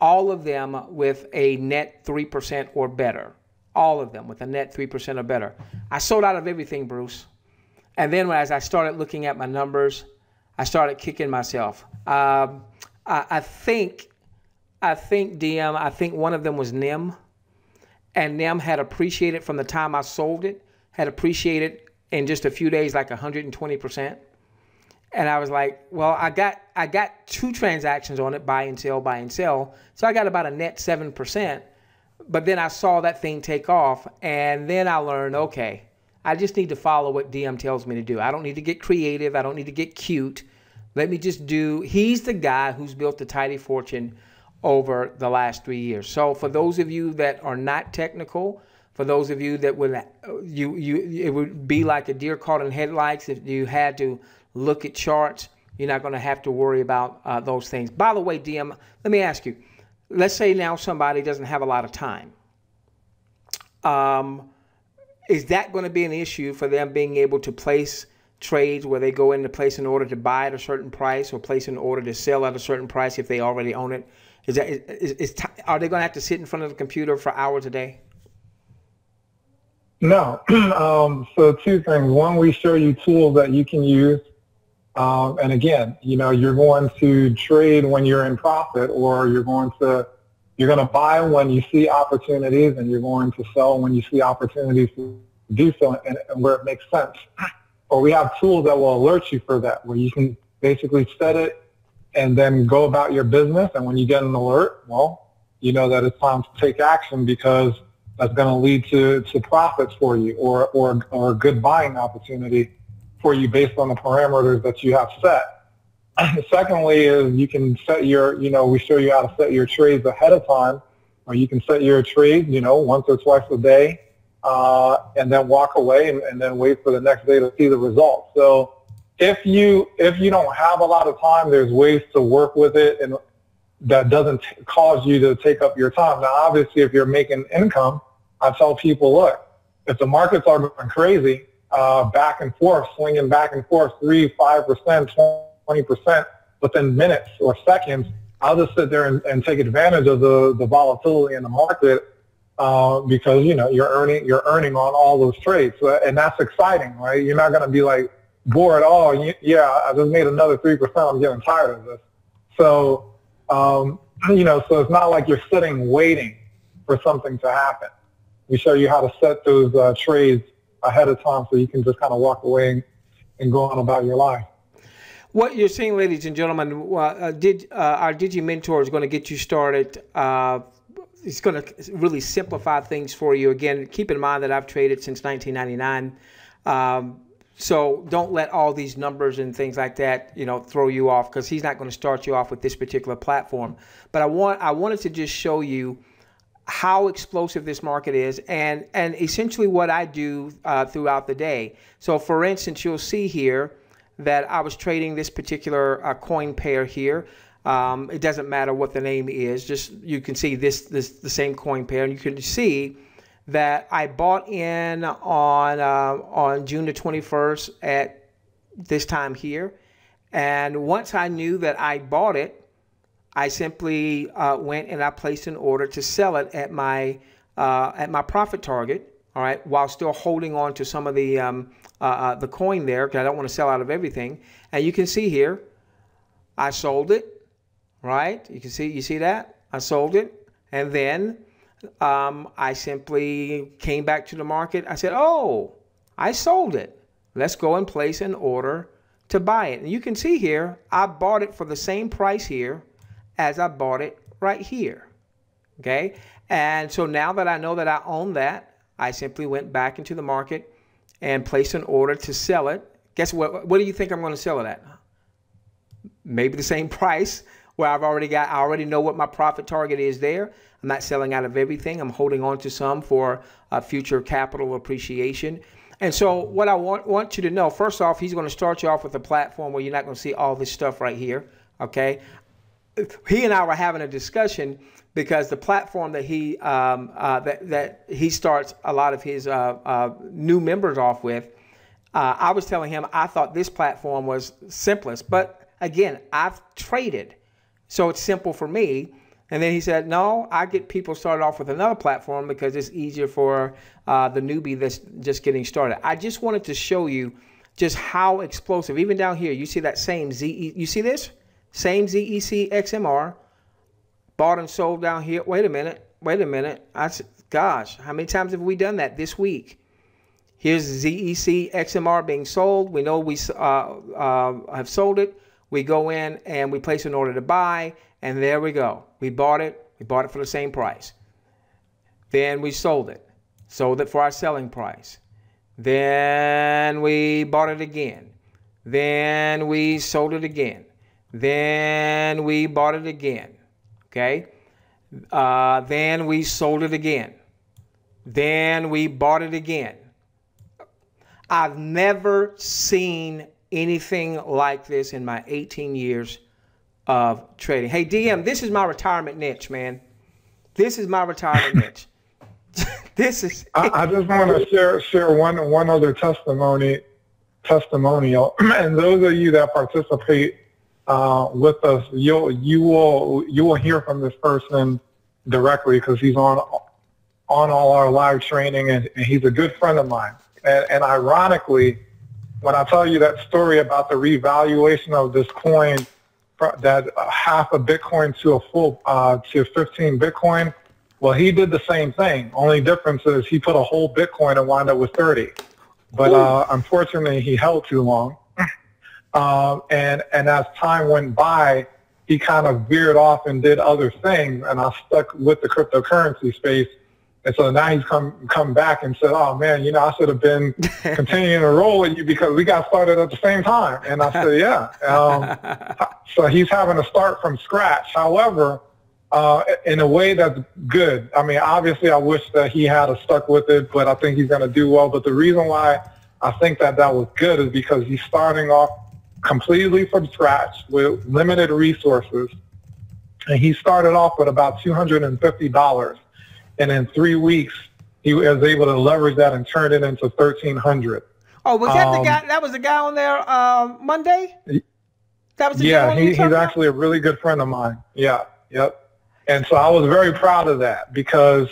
All of them with a net 3% or better. All of them with a net 3% or better. I sold out of everything, Bruce. And then as I started looking at my numbers, I started kicking myself. I think DM, one of them was NIM. And NIM had appreciated from the time I sold it, had appreciated in just a few days like 120%. And I was like, well, I got 2 transactions on it, buy and sell. So I got about a net 7%. But then I saw that thing take off, and then I learned, okay, I just need to follow what DM tells me to do. I don't need to get creative. I don't need to get cute. Let me just do. He's the guy who's built a tidy fortune over the last 3 years. So for those of you that are not technical, for those of you that would it would be like a deer caught in headlights if you had to look at charts. You're not going to have to worry about those things. By the way, DM, let me ask you, let's say now somebody doesn't have a lot of time. Is that going to be an issue for them being able to place trades where they go in to place an order to buy at a certain price or place an order to sell at a certain price if they already own it? Are they going to have to sit in front of the computer for hours a day? No. So two things. One, we show you tools that you can use. And again, you're going to trade when you're in profit, or you're going to buy when you see opportunities, and you're going to sell when you see opportunities to do so and where it makes sense. Or we have tools that will alert you for that, where you can basically set it and then go about your business. And when you get an alert, well, you know that it's time to take action, because that's going to lead to profits for you, or a good buying opportunity for you based on the parameters that you have set. Secondly is you can set your, we show you how to set your trades ahead of time, or you can set your trades, once or twice a day, and then walk away and then wait for the next day to see the results. So if you don't have a lot of time, there's ways to work with it and that doesn't cause you to take up your time. Now, obviously, if you're making income, I tell people, look, if the markets are going crazy, back and forth, swinging back and forth, 3%, 5%, 20% within minutes or seconds, I'll just sit there and take advantage of the volatility in the market, because you're earning on all those trades, and that's exciting, right? You're not going to be like bored. Oh, yeah, I just made another 3%. I'm getting tired of this. So so it's not like you're sitting waiting for something to happen. We show you how to set those trades ahead of time, so you can just kind of walk away and go on about your life. What you're seeing, ladies and gentlemen, our Digi Mentor is going to get you started. It's going to really simplify things for you. Again, keep in mind that I've traded since 1999. So don't let all these numbers and things like that, throw you off, because he's not going to start you off with this particular platform. But I wanted to just show you how explosive this market is, and essentially what I do throughout the day. So for instance, you'll see here that I was trading this particular coin pair here. It doesn't matter what the name is, just you can see the same coin pair, and you can see that I bought in on June the 21st at this time here. And once I knew that I bought it, I simply went and I placed an order to sell it at my profit target, all right, while still holding on to some of the coin there, because I don't want to sell out of everything. And you can see here, I sold it, right? You see that? I sold it, and then I simply came back to the market. I said, oh, I sold it. Let's go and place an order to buy it. And you can see here, I bought it for the same price here as I bought it right here. Okay. And so now that I know that I own that, I simply went back into the market and placed an order to sell it. Guess what? What do you think I'm going to sell it at? Maybe the same price, where I already know what my profit target is there. I'm not selling out of everything. I'm holding on to some for future capital appreciation. And so what I want you to know, first off, he's going to start you off with a platform where you're not going to see all this stuff right here. Okay. He and I were having a discussion, because the platform that he that he starts a lot of his new members off with, I was telling him I thought this platform was simplest, but again, I've traded, so it's simple for me. And then he said, no, I get people started off with another platform because it's easier for the newbie that's just getting started. I just wanted to show you just how explosive. Even down here, you see that same you see this? Same ZEC XMR, bought and sold down here. Wait a minute. Gosh, how many times have we done that this week? Here's ZEC XMR being sold. We know we have sold it. We go in and we place an order to buy, and there we go. We bought it. We bought it for the same price. Then we sold it for our selling price. Then we bought it again. Then we sold it again. Then we bought it again, okay? Then we sold it again. Then we bought it again. I've never seen anything like this in my 18 years of trading. Hey, DM, this is my retirement niche, man. This is my retirement niche. This is. I just want to share one other testimonial, and those of you that participate with us, you will hear from this person directly because he's on all our live training, and he's a good friend of mine. And ironically, when I tell you that story about the revaluation of this coin, that half a Bitcoin to a full to 15 Bitcoin, well, he did the same thing. Only difference is he put a whole Bitcoin and wound up with 30. But unfortunately, he held too long. And as time went by, he kind of veered off and did other things, and I stuck with the cryptocurrency space. And so now he's come back and said, oh, man, I should have been continuing to roll with you because we got started at the same time. And I said, yeah. So he's having to start from scratch. However, in a way that's good. I mean, obviously, I wish that he had stuck with it, but I think he's going to do well. But the reason why I think that was good is because he's starting off completely from scratch with limited resources. And he started off with about $250. And in 3 weeks, he was able to leverage that and turn it into $1,300. Oh, was that the guy? That was the guy on there Monday? That was the yeah, he's actually a really good friend of mine. Yeah, yep. And so I was very proud of that because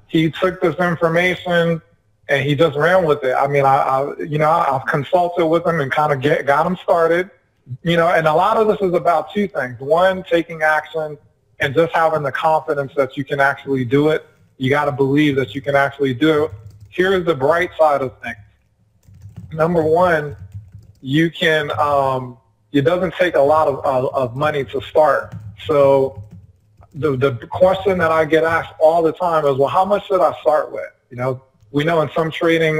he took this information and he just ran with it. I mean, I've consulted with him and kind of got him started, and a lot of this is about two things. One, taking action and just having the confidence that you can actually do it. You got to believe that you can actually do it. Here's the bright side of things. Number one, you can, it doesn't take a lot of money to start. So the question that I get asked all the time is, well, how much should I start with? We know in some trading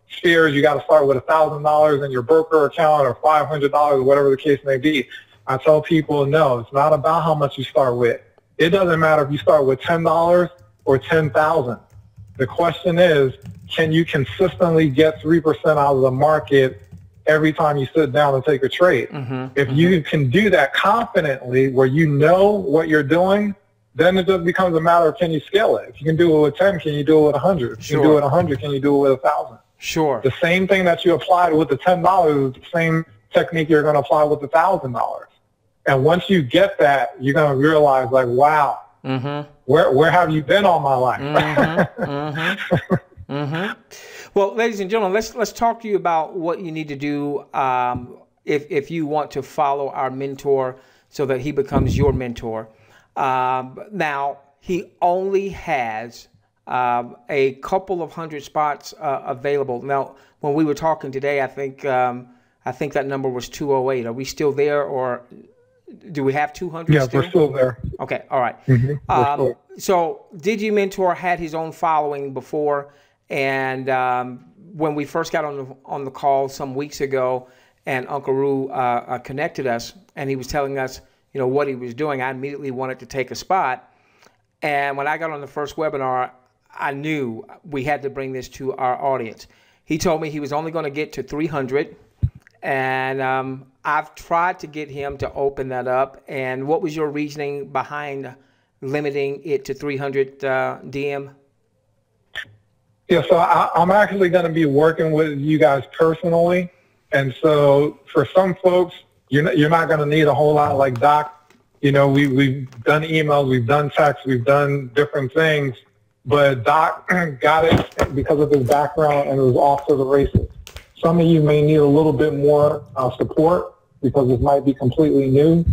spheres, you got to start with $1,000 in your broker account or $500 or whatever the case may be. I tell people, no, it's not about how much you start with. It doesn't matter if you start with $10 or $10,000. The question is, can you consistently get 3% out of the market every time you sit down and take a trade? If you can do that confidently where you know what you're doing, then it just becomes a matter of can you scale it. If you can do it with 10, can you do it with 100? If you can do it with 100, can you do it with 1,000? Sure. The same thing that you applied with the $10 is the same technique you're going to apply with the $1,000. And once you get that, you're going to realize, like, wow, where have you been all my life? Well, ladies and gentlemen, let's talk to you about what you need to do if you want to follow our mentor so that he becomes your mentor. Now, he only has a couple of hundred spots available. Now, when we were talking today, I think that number was 208. Are we still there, or do we have 200? Yeah, we're still there. Okay, all right. So Digi Mentor had his own following before, and when we first got on the call some weeks ago, and Uncle Roo connected us, and he was telling us, what he was doing, I immediately wanted to take a spot. And when I got on the first webinar, I knew we had to bring this to our audience. He told me he was only going to get to 300, and I've tried to get him to open that up. And what was your reasoning behind limiting it to 300, DM? Yeah, so I'm actually going to be working with you guys personally. And so for some folks, you're not going to need a whole lot like Doc. We've done emails, we've done texts, we've done different things. But Doc got it because of his background and it was off to the races. Some of you may need a little bit more support because this might be completely new.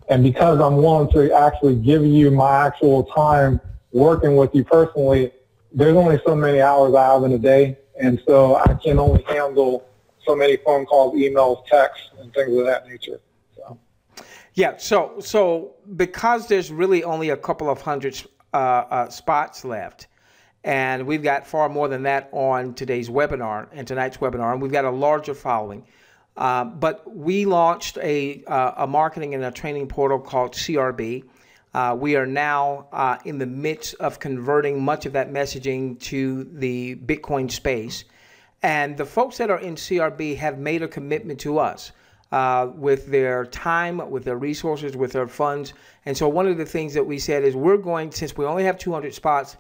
And because I'm willing to actually give you my actual time working with you personally, there's only so many hours I have in a day. And so I can only handle so many phone calls, emails, texts, and things of that nature. So. Yeah, so because there's really only a couple of hundred spots left, and we've got far more than that on today's webinar and tonight's webinar, and we've got a larger following. But we launched a marketing and a training portal called CRB. We are now in the midst of converting much of that messaging to the Bitcoin space. And the folks that are in CRB have made a commitment to us. with their time, with their resources, with their funds. And so one of the things that we said is we're going, since we only have 200 spots,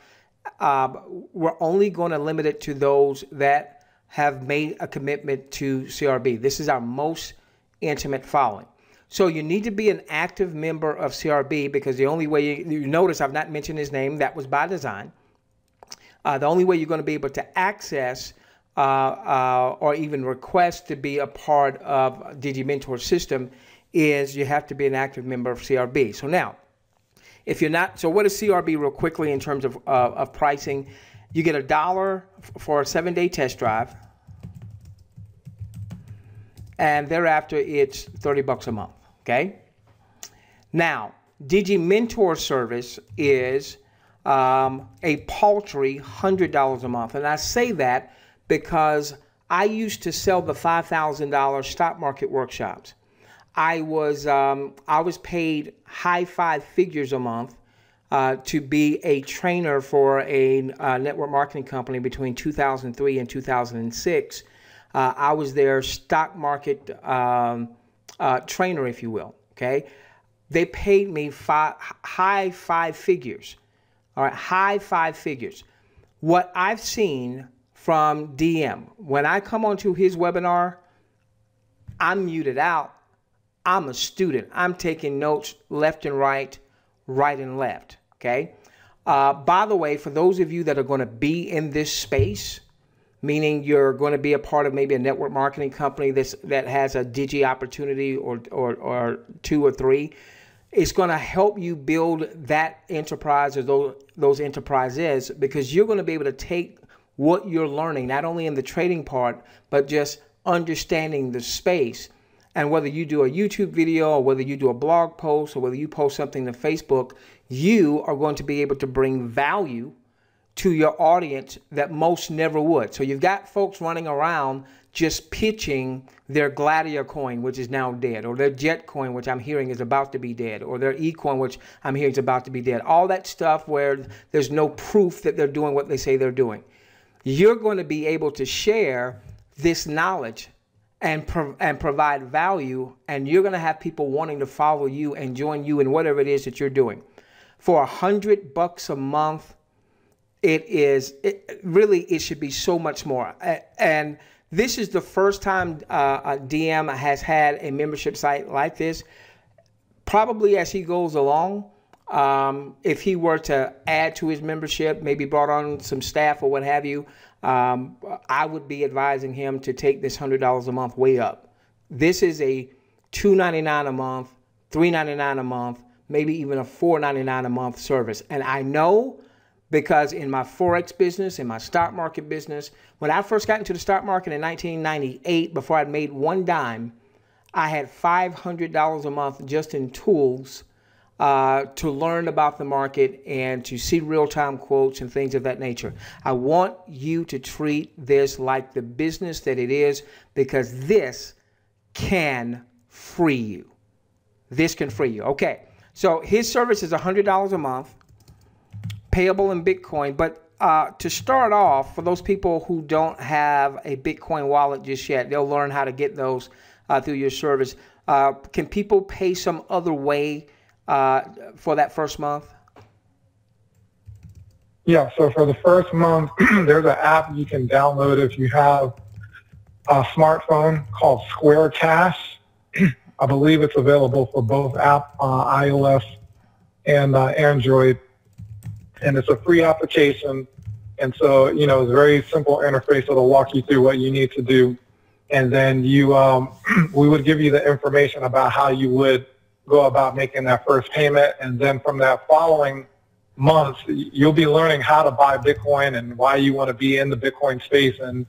we're only going to limit it to those that have made a commitment to CRB. This is our most intimate following. So you need to be an active member of CRB, because the only way you notice I've not mentioned his name. That was by design. The only way you're going to be able to access or even request to be a part of Digi Mentor system is you have to be an active member of CRB. So now, if you're not, so what is CRB real quickly in terms of pricing? You get $1 for a 7-day test drive, and thereafter it's $30 a month. Okay. Now, Digi Mentor service is a paltry $100 a month, and I say that because I used to sell the $5,000 stock market workshops. I was paid high 5 figures a month to be a trainer for a network marketing company between 2003 and 2006. I was their stock market trainer, if you will. Okay, they paid me high 5 figures. All right, high 5 figures. What I've seen from DM, when I come onto his webinar, I'm muted out. I'm a student. I'm taking notes left and right, right and left. Okay. By the way, for those of you that are going to be in this space, meaning you're going to be a part of maybe a network marketing company that has a Digi opportunity or 2 or 3, it's going to help you build that enterprise or those enterprises, because you're going to be able to take what you're learning, not only in the trading part, but just understanding the space. And whether you do a YouTube video or whether you do a blog post or whether you post something to Facebook, you are going to be able to bring value to your audience that most never would. So you've got folks running around just pitching their Gladiator coin, which is now dead, or their Jet coin, which I'm hearing is about to be dead, or their E-coin, which I'm hearing is about to be dead. All that stuff where there's no proof that they're doing what they say they're doing. You're going to be able to share this knowledge and provide value, and you're going to have people wanting to follow you and join you in whatever it is that you're doing. For $100 a month, it should be so much more. And this is the first time DM has had a membership site like this. Probably as he goes along, if he were to add to his membership, maybe brought on some staff or what have you, I would be advising him to take this $100 a month way up. This is a $2.99 a month, $3.99 a month, maybe even a $4.99 a month service. And I know, because in my Forex business, in my stock market business, when I first got into the stock market in 1998, before I'd made one dime, I had $500 a month just in tools to learn about the market and to see real-time quotes and things of that nature. I want you to treat this like the business that it is, because this can free you. This can free you. Okay, so his service is $100 a month, payable in Bitcoin. But to start off, for those people who don't have a Bitcoin wallet just yet, they'll learn how to get those through your service. Can people pay some other way for that first month? Yeah, so for the first month, there's an app you can download if you have a smartphone called Square Cash. I believe it's available for both iOS and Android. And it's a free application. And so, it's a very simple interface that'll walk you through what you need to do. And then we would give you the information about how you would go about making that first payment. And then from that following month, you'll be learning how to buy Bitcoin and why you want to be in the Bitcoin space and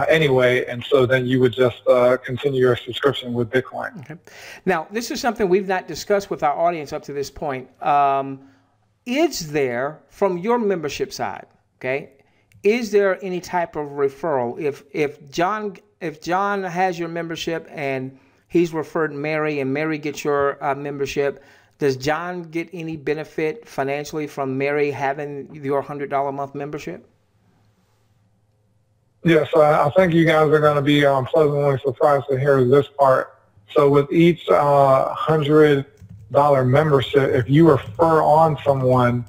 anyway. And so then you would just continue your subscription with Bitcoin. Okay. Now, this is something we've not discussed with our audience up to this point. Is there, from your membership side, okay, is there any type of referral? If John has your membership and he's referred Mary and Mary gets your membership, does John get any benefit financially from Mary having your $100 a month membership? Yes, I think you guys are going to be pleasantly surprised to hear this part. So with each $100 membership, if you refer on someone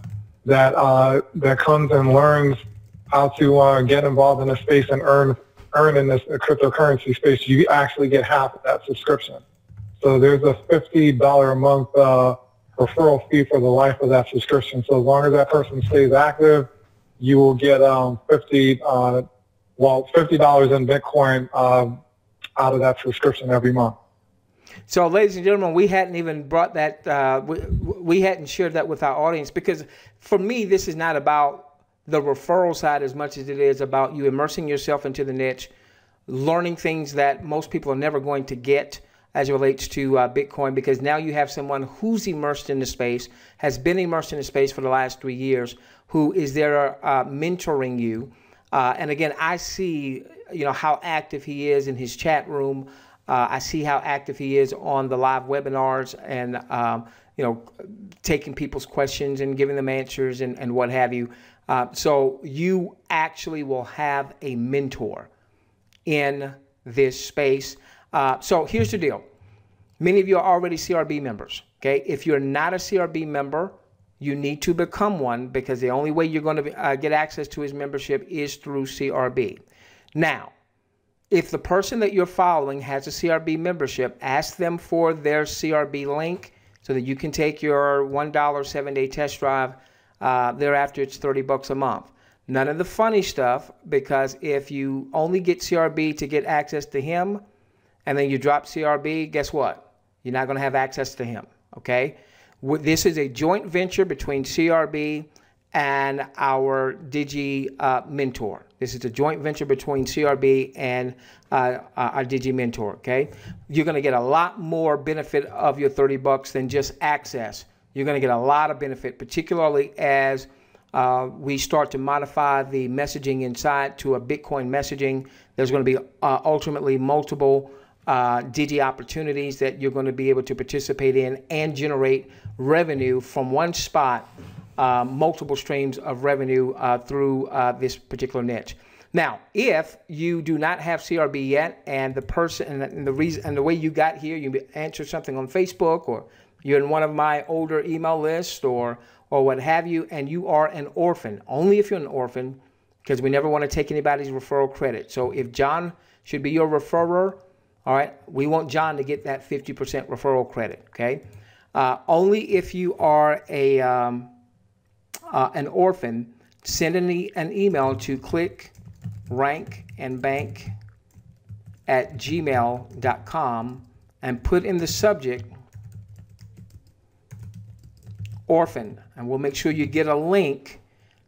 that that comes and learns how to get involved in the space and earn in this cryptocurrency space, you actually get half of that subscription. So there's a $50 a month referral fee for the life of that subscription. So as long as that person stays active, you will get $50 in Bitcoin out of that subscription every month. So, ladies and gentlemen, we hadn't even brought that, we hadn't shared that with our audience, because for me, this is not about the referral side as much as it is about you immersing yourself into the niche, learning things that most people are never going to get as it relates to Bitcoin, because now you have someone who's immersed in the space, has been immersed in the space for the last 3 years, who is there mentoring you. And again, I see, how active he is in his chat room. I see how active he is on the live webinars and, taking people's questions and giving them answers and what have you. So you actually will have a mentor in this space. So here's the deal. Many of you are already CRB members. Okay. If you're not a CRB member, you need to become one, because the only way you're going to get access to his membership is through CRB. Now, if the person that you're following has a CRB membership, ask them for their CRB link so that you can take your $1 7-day test drive. Thereafter, it's $30 a month. None of the funny stuff, because if you only get CRB to get access to him and then you drop CRB, guess what? You're not going to have access to him, okay? This is a joint venture between CRB and our Digi mentor. This is a joint venture between CRB and our Digi mentor, okay? You're going to get a lot more benefit of your $30 than just access. You're going to get a lot of benefit, particularly as we start to modify the messaging inside to a Bitcoin messaging. There's going to be ultimately multiple Digi opportunities that you're going to be able to participate in and generate revenue from one spot, multiple streams of revenue through this particular niche. Now, if you do not have CRB yet, and the person and the reason and the way you got here, you answer something on Facebook, or you're in one of my older email lists, or what have you, and you are an orphan. Only if you're an orphan, because we never want to take anybody's referral credit. So if John should be your referrer, all right, we want John to get that 50% referral credit, okay? Only if you are an orphan, send an email to clickrankandbank@gmail.com and put in the subject orphan, and we'll make sure you get a link.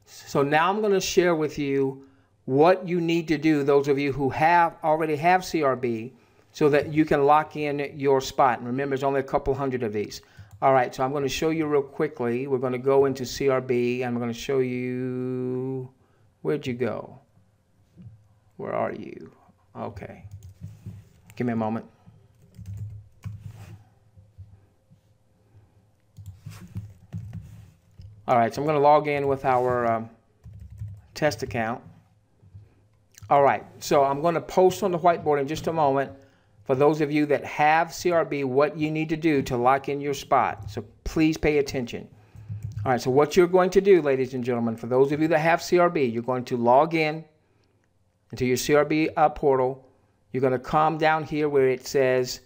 So now I'm going to share with you what you need to do, those of you who already have CRB, so that you can lock in your spot. And remember, there's only a couple hundred of these. All right, so I'm going to show you real quickly. We're going to go into CRB, and I'm going to show you, where'd you go? Where are you? Okay. Give me a moment. All right, so I'm going to log in with our test account. All right, so I'm going to post on the whiteboard in just a moment, for those of you that have CRB, what you need to do to lock in your spot. So please pay attention. All right, so what you're going to do, ladies and gentlemen, for those of you that have CRB, you're going to log in into your CRB portal. You're going to come down here where it says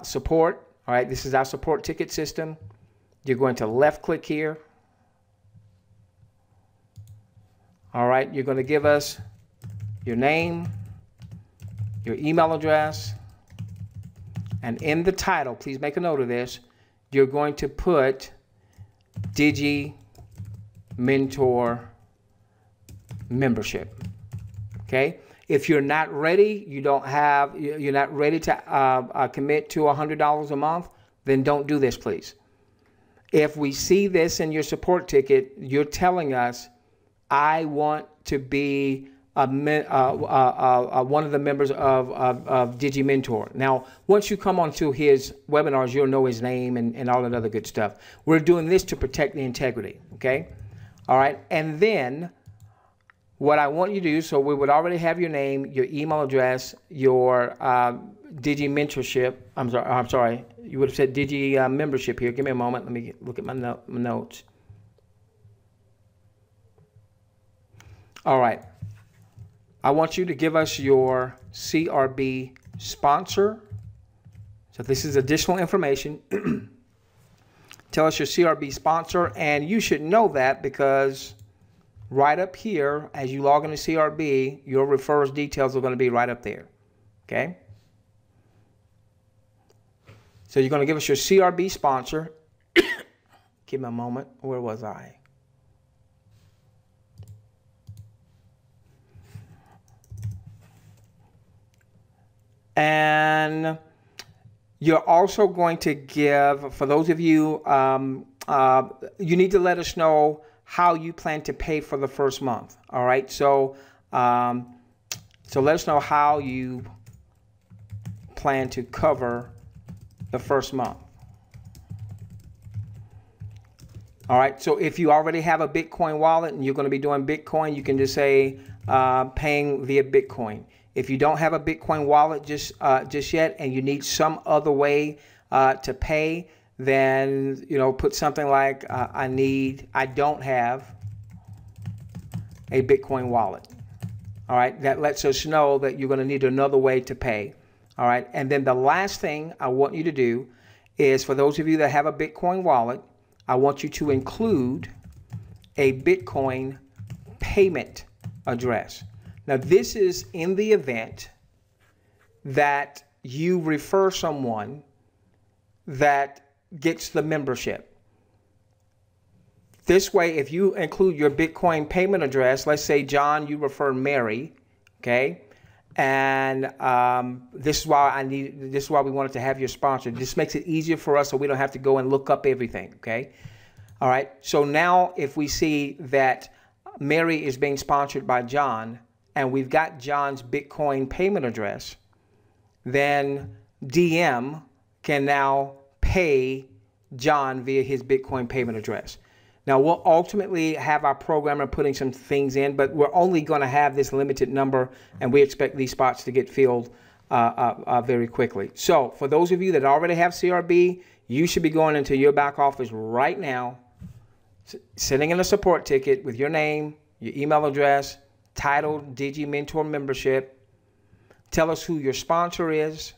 support. All right, this is our support ticket system. You're going to left click here. All right, you're going to give us your name, your email address, and in the title, please make a note of this, you're going to put Digi Mentor Membership. Okay? If you're not ready, you're not ready to commit to $100 a month, then don't do this, please. If we see this in your support ticket, you're telling us, I want to be one of the members of Digi Mentor. Now, once you come onto his webinars, you'll know his name and all that other good stuff. We're doing this to protect the integrity, okay? All right, and then what I want you to do, so we would already have your name, your email address, your Digi mentorship. I'm sorry. You would have said Digi membership here. Give me a moment. Let me look at my notes. All right. I want you to give us your CRB sponsor. So this is additional information. Tell us your CRB sponsor, and you should know that because right up here, as you log into CRB, your referrals details are going to be right up there. Okay? So you're going to give us your CRB sponsor. Give me a moment. Where was I? And you're also going to give, for those of you, you need to let us know how you plan to pay for the first month. All right. So, so let us know how you plan to cover the first month. All right. So if you already have a Bitcoin wallet and you're going to be doing Bitcoin, you can just say paying via Bitcoin. If you don't have a Bitcoin wallet just yet, and you need some other way to pay, then put something like I don't have a Bitcoin wallet. All right, that lets us know that you're going to need another way to pay. All right, and then the last thing I want you to do is, for those of you that have a Bitcoin wallet, I want you to include a Bitcoin payment address. Now, this is in the event that you refer someone that gets the membership. This way, if you include your Bitcoin payment address, let's say, John, you refer Mary, okay? And this is why we wanted to have your sponsor. This makes it easier for us so we don't have to go and look up everything, okay? All right, so now if we see that Mary is being sponsored by John, and we've got John's Bitcoin payment address, then DM can now pay John via his Bitcoin payment address. Now, we'll ultimately have our programmer putting some things in, but we're only going to have this limited number, and we expect these spots to get filled very quickly. So for those of you that already have CRB, you should be going into your back office right now, sending in a support ticket with your name, your email address, title, Digi Mentor membership. Tell us who your sponsor is.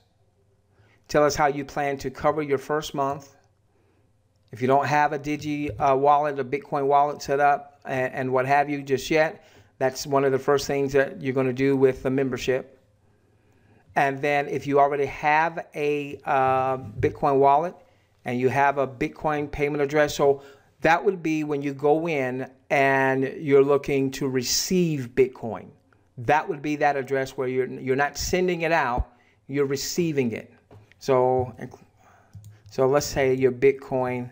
Tell us how you plan to cover your first month. If you don't have a Digi wallet, a Bitcoin wallet set up and what have you just yet, that's one of the first things that you're going to do with the membership. And then if you already have a Bitcoin wallet and you have a Bitcoin payment address, so that would be when you go in and you're looking to receive Bitcoin. That would be that address where you're not sending it out, you're receiving it. So let's say your Bitcoin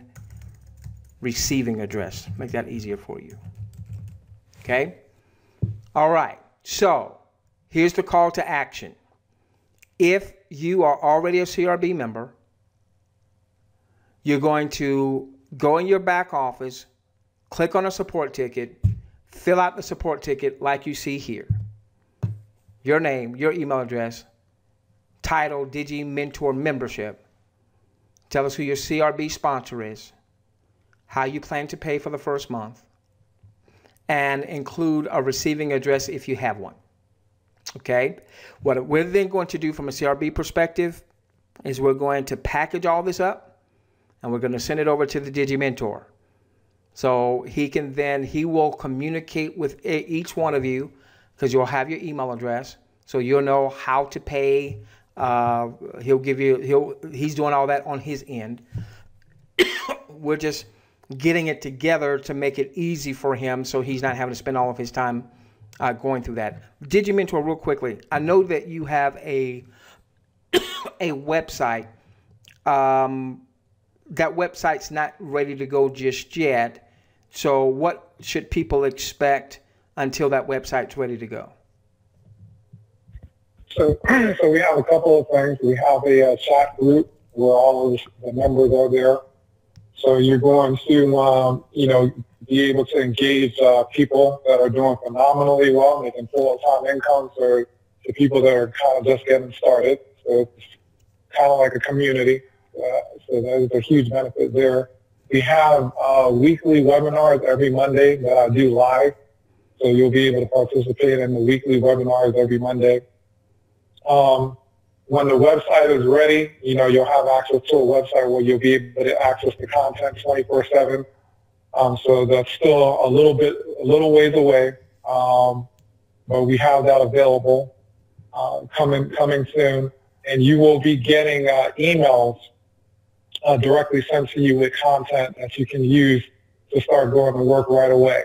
receiving address. Make that easier for you. Okay? All right. So here's the call to action. If you are already a CRB member, you're going to go in your back office, click on a support ticket, fill out the support ticket like you see here. Your name, your email address, title, Digi Mentor membership. Tell us who your CRB sponsor is, how you plan to pay for the first month, and include a receiving address if you have one. Okay? What we're then going to do from a CRB perspective is we're going to package all this up, and we're going to send it over to the Digi Mentor. So he will communicate with each one of you, because you'll have your email address, so you'll know how to pay. He's doing all that on his end. We're just getting it together to make it easy for him, so he's not having to spend all of his time going through that. Digi Mentor, real quickly, I know that you have a website. That website's not ready to go just yet. So what should people expect until that website's ready to go? So we have a couple of things. We have a chat group where all of the members are there. So you're going to, be able to engage people that are doing phenomenally well, making full-time incomes, or to people that are kind of just getting started. So it's kind of like a community. So there's a huge benefit there. We have weekly webinars every Monday that I do live. So you'll be able to participate in the weekly webinars every Monday. When the website is ready, you'll have access to a website where you'll be able to access the content 24/7. So that's still a little ways away, but we have that available coming soon. And you will be getting emails directly sent to you with content that you can use to start going to work right away.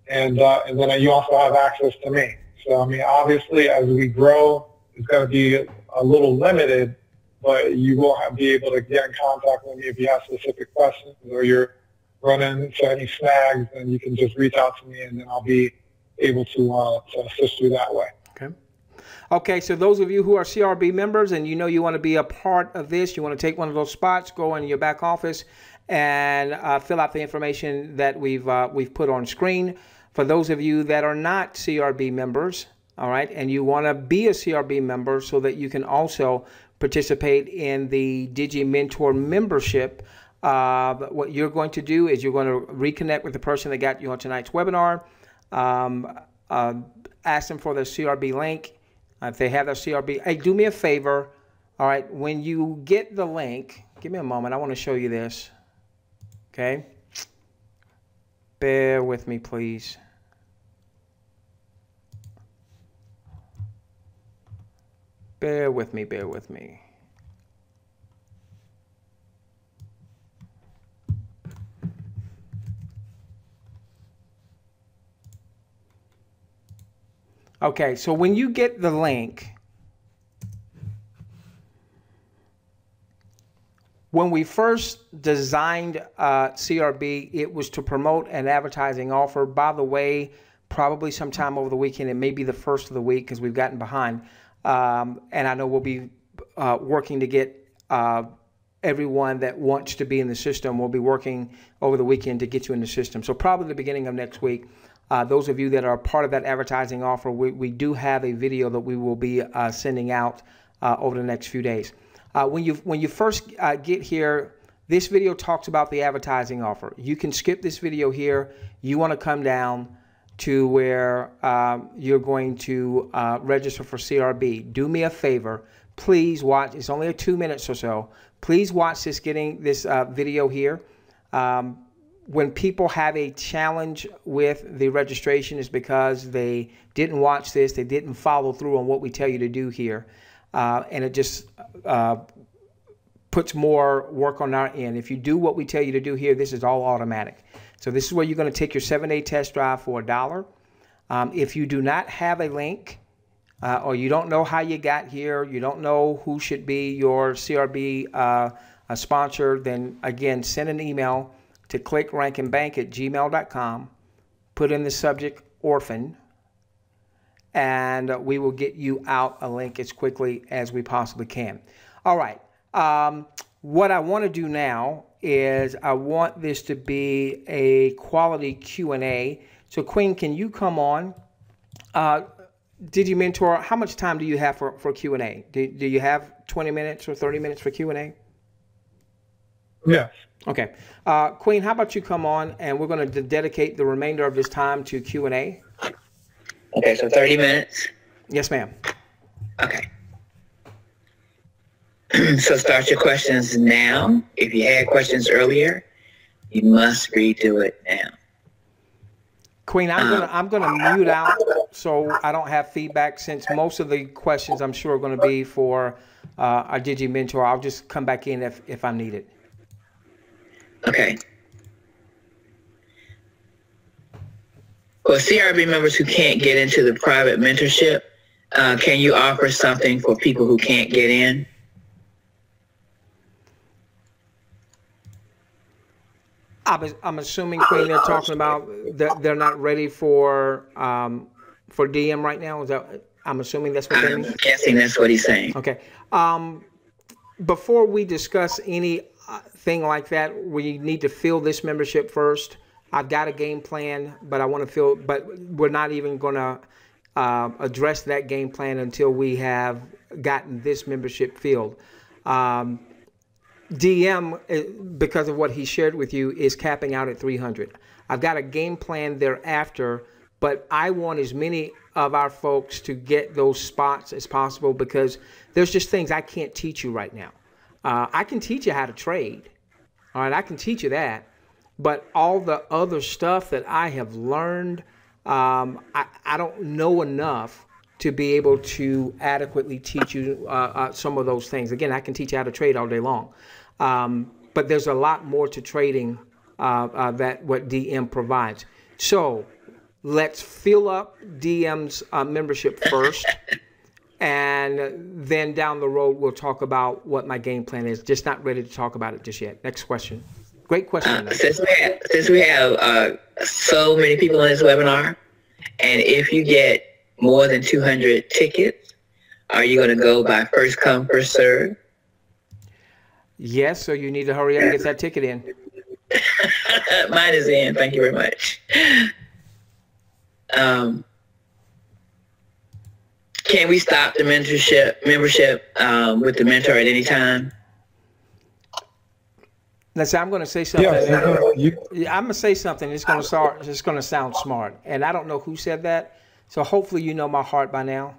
And then you also have access to me. So, I mean, obviously, as we grow, it's going to be a little limited, but you will be able to get in contact with me if you have specific questions or you're running into any snags, and you can just reach out to me, and then I'll be able to assist you that way. Okay. Okay, so those of you who are CRB members and you want to be a part of this, you want to take one of those spots, go in your back office and fill out the information that we've put on screen. For those of you that are not CRB members, all right, and you want to be a CRB member so that you can also participate in the Digi Mentor membership, what you're going to do is you're going to reconnect with the person that got you on tonight's webinar, ask them for their CRB link. If they have their CRB, hey, do me a favor, all right, when you get the link, give me a moment, I want to show you this, okay? Bear with me, please. Bear with me, bear with me. Okay, so when you get the link, when we first designed CRB, it was to promote an advertising offer. By the way, probably sometime over the weekend, it may be the first of the week because we've gotten behind. And I know we'll be working to get everyone that wants to be in the system. We'll be working over the weekend to get you in the system. So probably the beginning of next week. Those of you that are part of that advertising offer, we do have a video that we will be sending out over the next few days. When you first get here, this video talks about the advertising offer. You can skip this video here. You want to come down to where you're going to register for CRB. Do me a favor. Please watch. It's only 2 minutes or so. Please watch this video here. When people have a challenge with the registration, is because they didn't watch this, they didn't follow through on what we tell you to do here, and it just puts more work on our end. If you do what we tell you to do here, this is all automatic. So this is where you're going to take your 7-day test drive for $1. If you do not have a link, or you don't know how you got here, you don't know who should be your CRB sponsor, then again, send an email to clickrankandbank@gmail.com, put in the subject orphan, and we will get you out a link as quickly as we possibly can. All right. What I want to do now is I want this to be a quality Q&A. So Queen, can you come on? Digi Mentor, how much time do you have for Q&A? Do you have 20 minutes or 30 minutes for Q&A? Yes. Okay. Queen, how about you come on, and we're going to dedicate the remainder of this time to Q&A. Okay, so 30 minutes? Yes, ma'am. Okay. So start your questions now. If you had questions earlier, you must redo it now. Queen, I'm gonna mute out so I don't have feedback, since most of the questions I'm sure are going to be for our Digi Mentor. I'll just come back in if I need it. Okay. For CRB members who can't get into the private mentorship, can you offer something for people who can't get in? I'm assuming, Queen, they're talking about that they're not ready for DM right now. Is that? I'm assuming that's what they mean. I'm guessing that's what he's saying. Okay. Before we discuss anything like that, we need to fill this membership first. I've got a game plan, but but we're not even going to address that game plan until we have gotten this membership filled. DM, because of what he shared with you, is capping out at 300. I've got a game plan thereafter, but I want as many of our folks to get those spots as possible, because there's just things I can't teach you right now. I can teach you how to trade. All right, I can teach you that. But all the other stuff that I have learned, I don't know enough to be able to adequately teach you some of those things. Again, I can teach you how to trade all day long. But there's a lot more to trading that what DM provides. So let's fill up DM's membership first. And then down the road, we'll talk about what my game plan is. Just not ready to talk about it just yet. Next question. Great question. Since we have so many people on this webinar, and if you get more than 200 tickets, are you going to go by first come, first serve? Yes, so you need to hurry up and get that ticket in. Mine is in. Thank you very much. Can we stop the membership with the mentor at any time? Listen, I'm going to say something. Yeah, I'm going to say something. It's going to sound smart, and I don't know who said that. So hopefully you know my heart by now.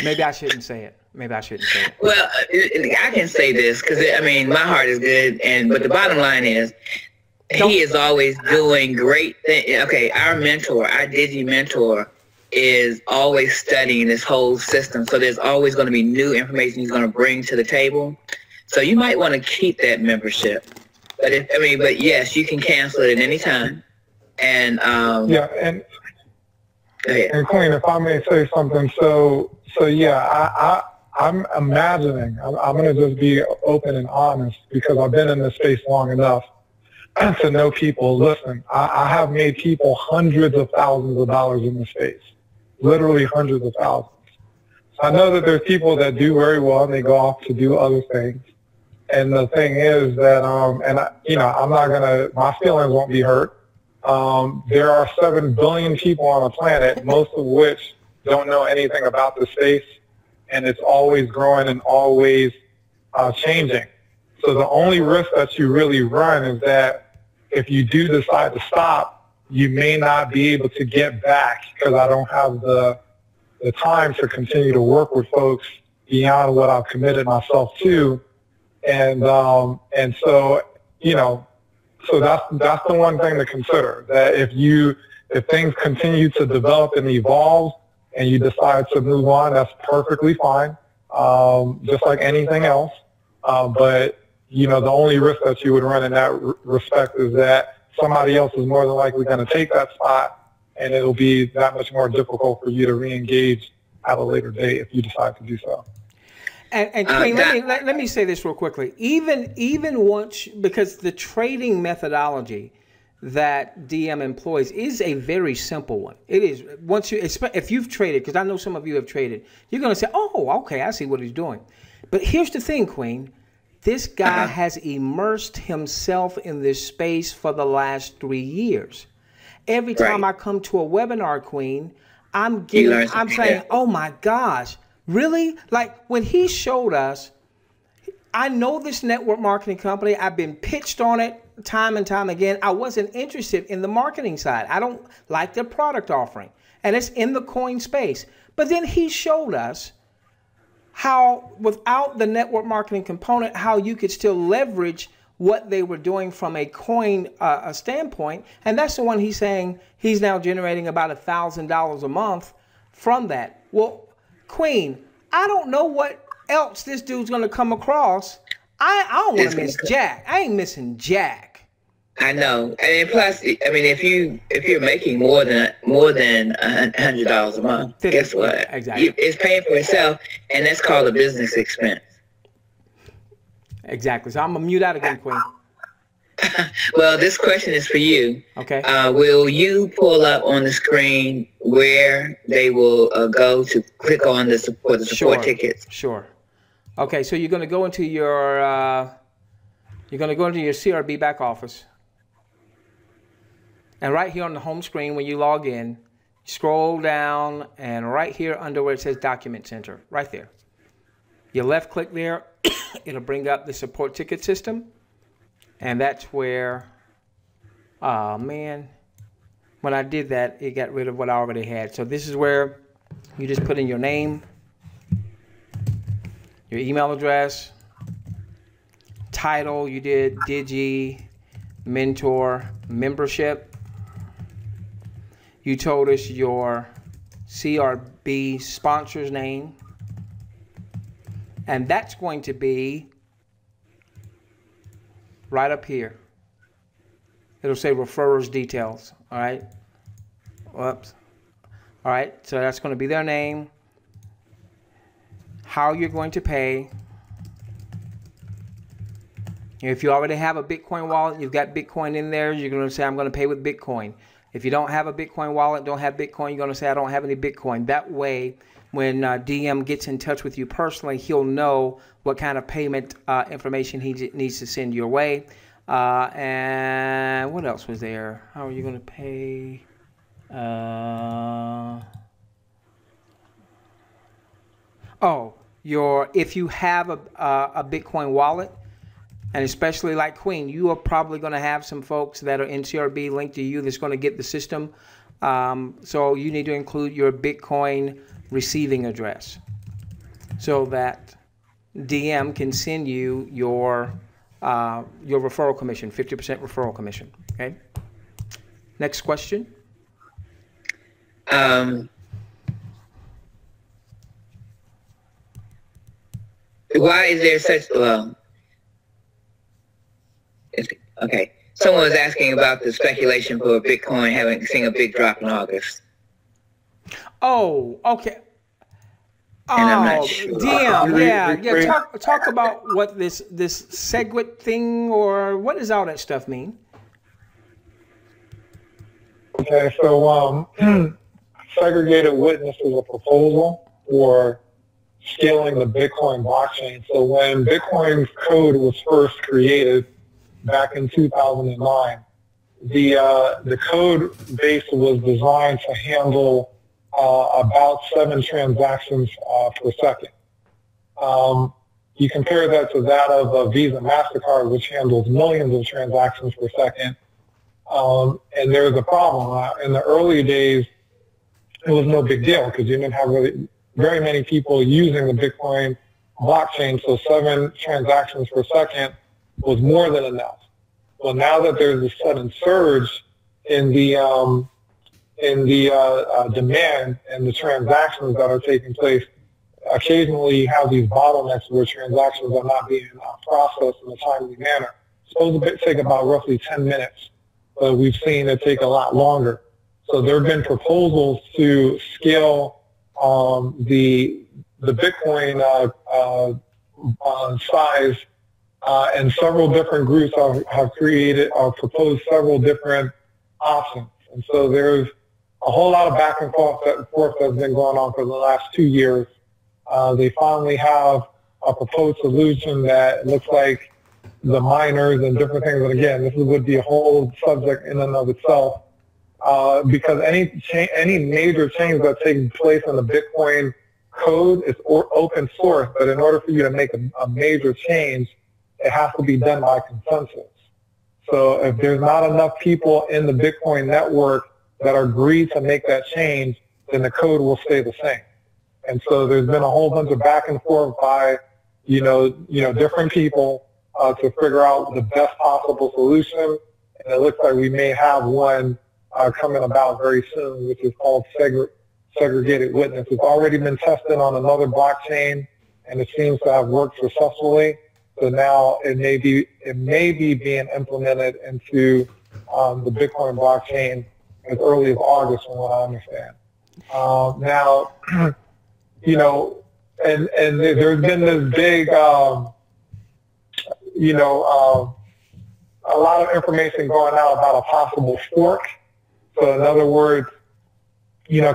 Maybe I shouldn't say it. Well, I can say this because I mean my heart is good, but the bottom line is he is always doing great things. Okay, our Digi mentor, is always studying this whole system. So there's always going to be new information he's going to bring to the table. So you might want to keep that membership. But yes, you can cancel it at any time. And and Queen, if I may say something, so yeah, I'm imagining, I'm going to just be open and honest because I've been in this space long enough to know people. Listen, I have made people hundreds of thousands of dollars in this space, literally hundreds of thousands. So I know that there's people that do very well and they go off to do other things. And the thing is that, I'm not going to, my feelings won't be hurt. There are 7 billion people on the planet, most of which don't know anything about the space, and it's always growing and always changing. So the only risk that you really run is that if you do decide to stop, you may not be able to get back because I don't have the time to continue to work with folks beyond what I've committed myself to. And so, so that's the one thing to consider, that if things continue to develop and evolve and you decide to move on, that's perfectly fine, just like anything else. But, the only risk that you would run in that respect is that somebody else is more than likely going to take that spot, and it'll be that much more difficult for you to re-engage at a later date if you decide to do so. And Queen, let me say this real quickly. Even once, because the trading methodology that DM employs is a very simple one. It is, if you've traded, because I know some of you have traded, you're going to say, oh, okay, I see what he's doing. But here's the thing, Queen. This guy has immersed himself in this space for the last 3 years. Every time I come to a webinar, Queen, I'm saying, oh my gosh, really? Like when he showed us, I know this network marketing company. I've been pitched on it time and time again. I wasn't interested in the marketing side. I don't like their product offering, and it's in the coin space. But then he showed us how, without the network marketing component, how you could still leverage what they were doing from a coin standpoint. And that's the one he's saying he's now generating about $1,000 a month from that. Well, Queen, I don't know what else this dude's going to come across. I don't want to miss Jack. I ain't missing Jack. I know. And plus, I mean, if you're making more than $100 a month, guess what? Exactly. It's paying for itself, and that's called a business expense. Exactly. So I'm going to mute out again, Queen. Well, this question is for you. Okay. Will you pull up on the screen where they will go to click on the support tickets? Sure. Okay, so you're going to go into your You're going to go into your CRB back office. And right here on the home screen, when you log in, scroll down, and right here under where it says Document Center, right there. You left click there, it'll bring up the support ticket system. And that's where, oh man, when I did that, it got rid of what I already had. So this is where you just put in your name, your email address, title, you did Digi Mentor Membership. You told us your CRB sponsor's name. And that's going to be right up here. It'll say referrers details. All right. Whoops. All right. So that's going to be their name, how you're going to pay. If you already have a Bitcoin wallet, you've got Bitcoin in there, you're going to say, I'm going to pay with Bitcoin. If you don't have a Bitcoin wallet, don't have Bitcoin, you're going to say, I don't have any Bitcoin. That way, when DM gets in touch with you personally, he'll know what kind of payment information he needs to send your way. And what else was there? How are you going to pay? If you have a Bitcoin wallet, and especially like Queen, you are probably going to have some folks that are in CRB linked to you that's going to get the system. So you need to include your Bitcoin receiving address so that DM can send you your referral commission, 50% referral commission. Okay. Next question. Why is there such okay. Someone was asking about the speculation for Bitcoin having seen a big drop in August. Oh, okay. And I'm not sure. Damn, yeah. Talk about what this SegWit thing, or what does all that stuff mean? Okay, so segregated witness is a proposal for scaling the Bitcoin blockchain. So when Bitcoin's code was first created back in 2009, the code base was designed to handle about 7 transactions per second. You compare that to that of a Visa MasterCard, which handles millions of transactions per second. And there's a problem. In the early days, it was no big deal because you didn't have really very many people using the Bitcoin blockchain, so 7 transactions per second was more than enough. Well, now that there's a sudden surge in the demand and the transactions that are taking place, occasionally you have these bottlenecks where transactions are not being processed in a timely manner. It's supposed to take about roughly 10 minutes, but we've seen it take a lot longer. So there have been proposals to scale the Bitcoin size, and several different groups have created or proposed several different options. And so there's a whole lot of back and forth that's been going on for the last 2 years. They finally have a proposed solution that looks like the miners and different things. And again, this would be a whole subject in and of itself, because any major change that takes place in the Bitcoin code is open source. But in order for you to make a major change, it has to be done by consensus. So if there's not enough people in the Bitcoin network that agree to make that change, then the code will stay the same. And so there's been a whole bunch of back and forth by, different people to figure out the best possible solution. And it looks like we may have one coming about very soon, which is called segregated witness. It's already been tested on another blockchain, and it seems to have worked successfully. So now it may be being implemented into the Bitcoin blockchain as early as August, from what I understand. Now, and there's been this big, a lot of information going out about a possible fork. So in other words,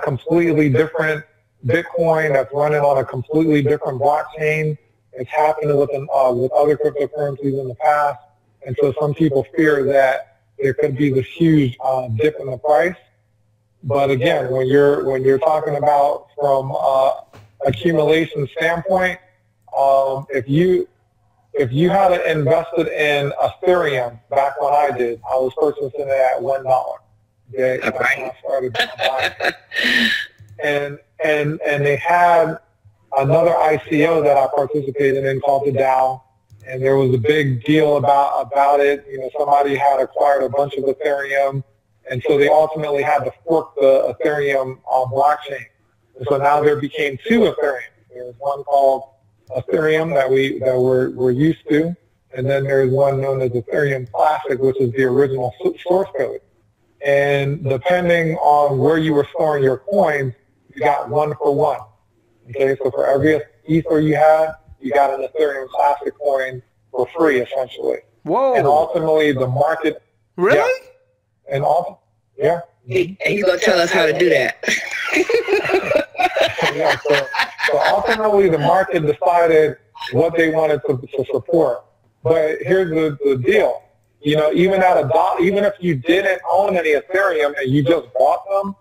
completely different Bitcoin that's running on a completely different blockchain. It's happened with other cryptocurrencies in the past. And so some people fear that there could be this huge dip in the price. But again, when you're talking about from accumulation standpoint, if you had invested in Ethereum back when I did, I was purchasing it at $1. Okay, that's when I started buying. And they had another ICO that I participated in called the DAO, and there was a big deal about it. You know, somebody had acquired a bunch of Ethereum, and so they ultimately had to fork the Ethereum blockchain. And so now there became two Ethereum. There's one called Ethereum that we're used to, and then there's one known as Ethereum Classic, which is the original source code. And depending on where you were storing your coins, you got 1 for 1. Okay, so for every Ether you had, you got an Ethereum Classic coin for free, essentially. Whoa! And ultimately, the market. Really? Yeah, and yeah. And you're gonna tell us how to do that? Yeah. So ultimately, the market decided what they wanted to support. But here's the deal. You know, even at $1, even if you didn't own any Ethereum and you just bought them,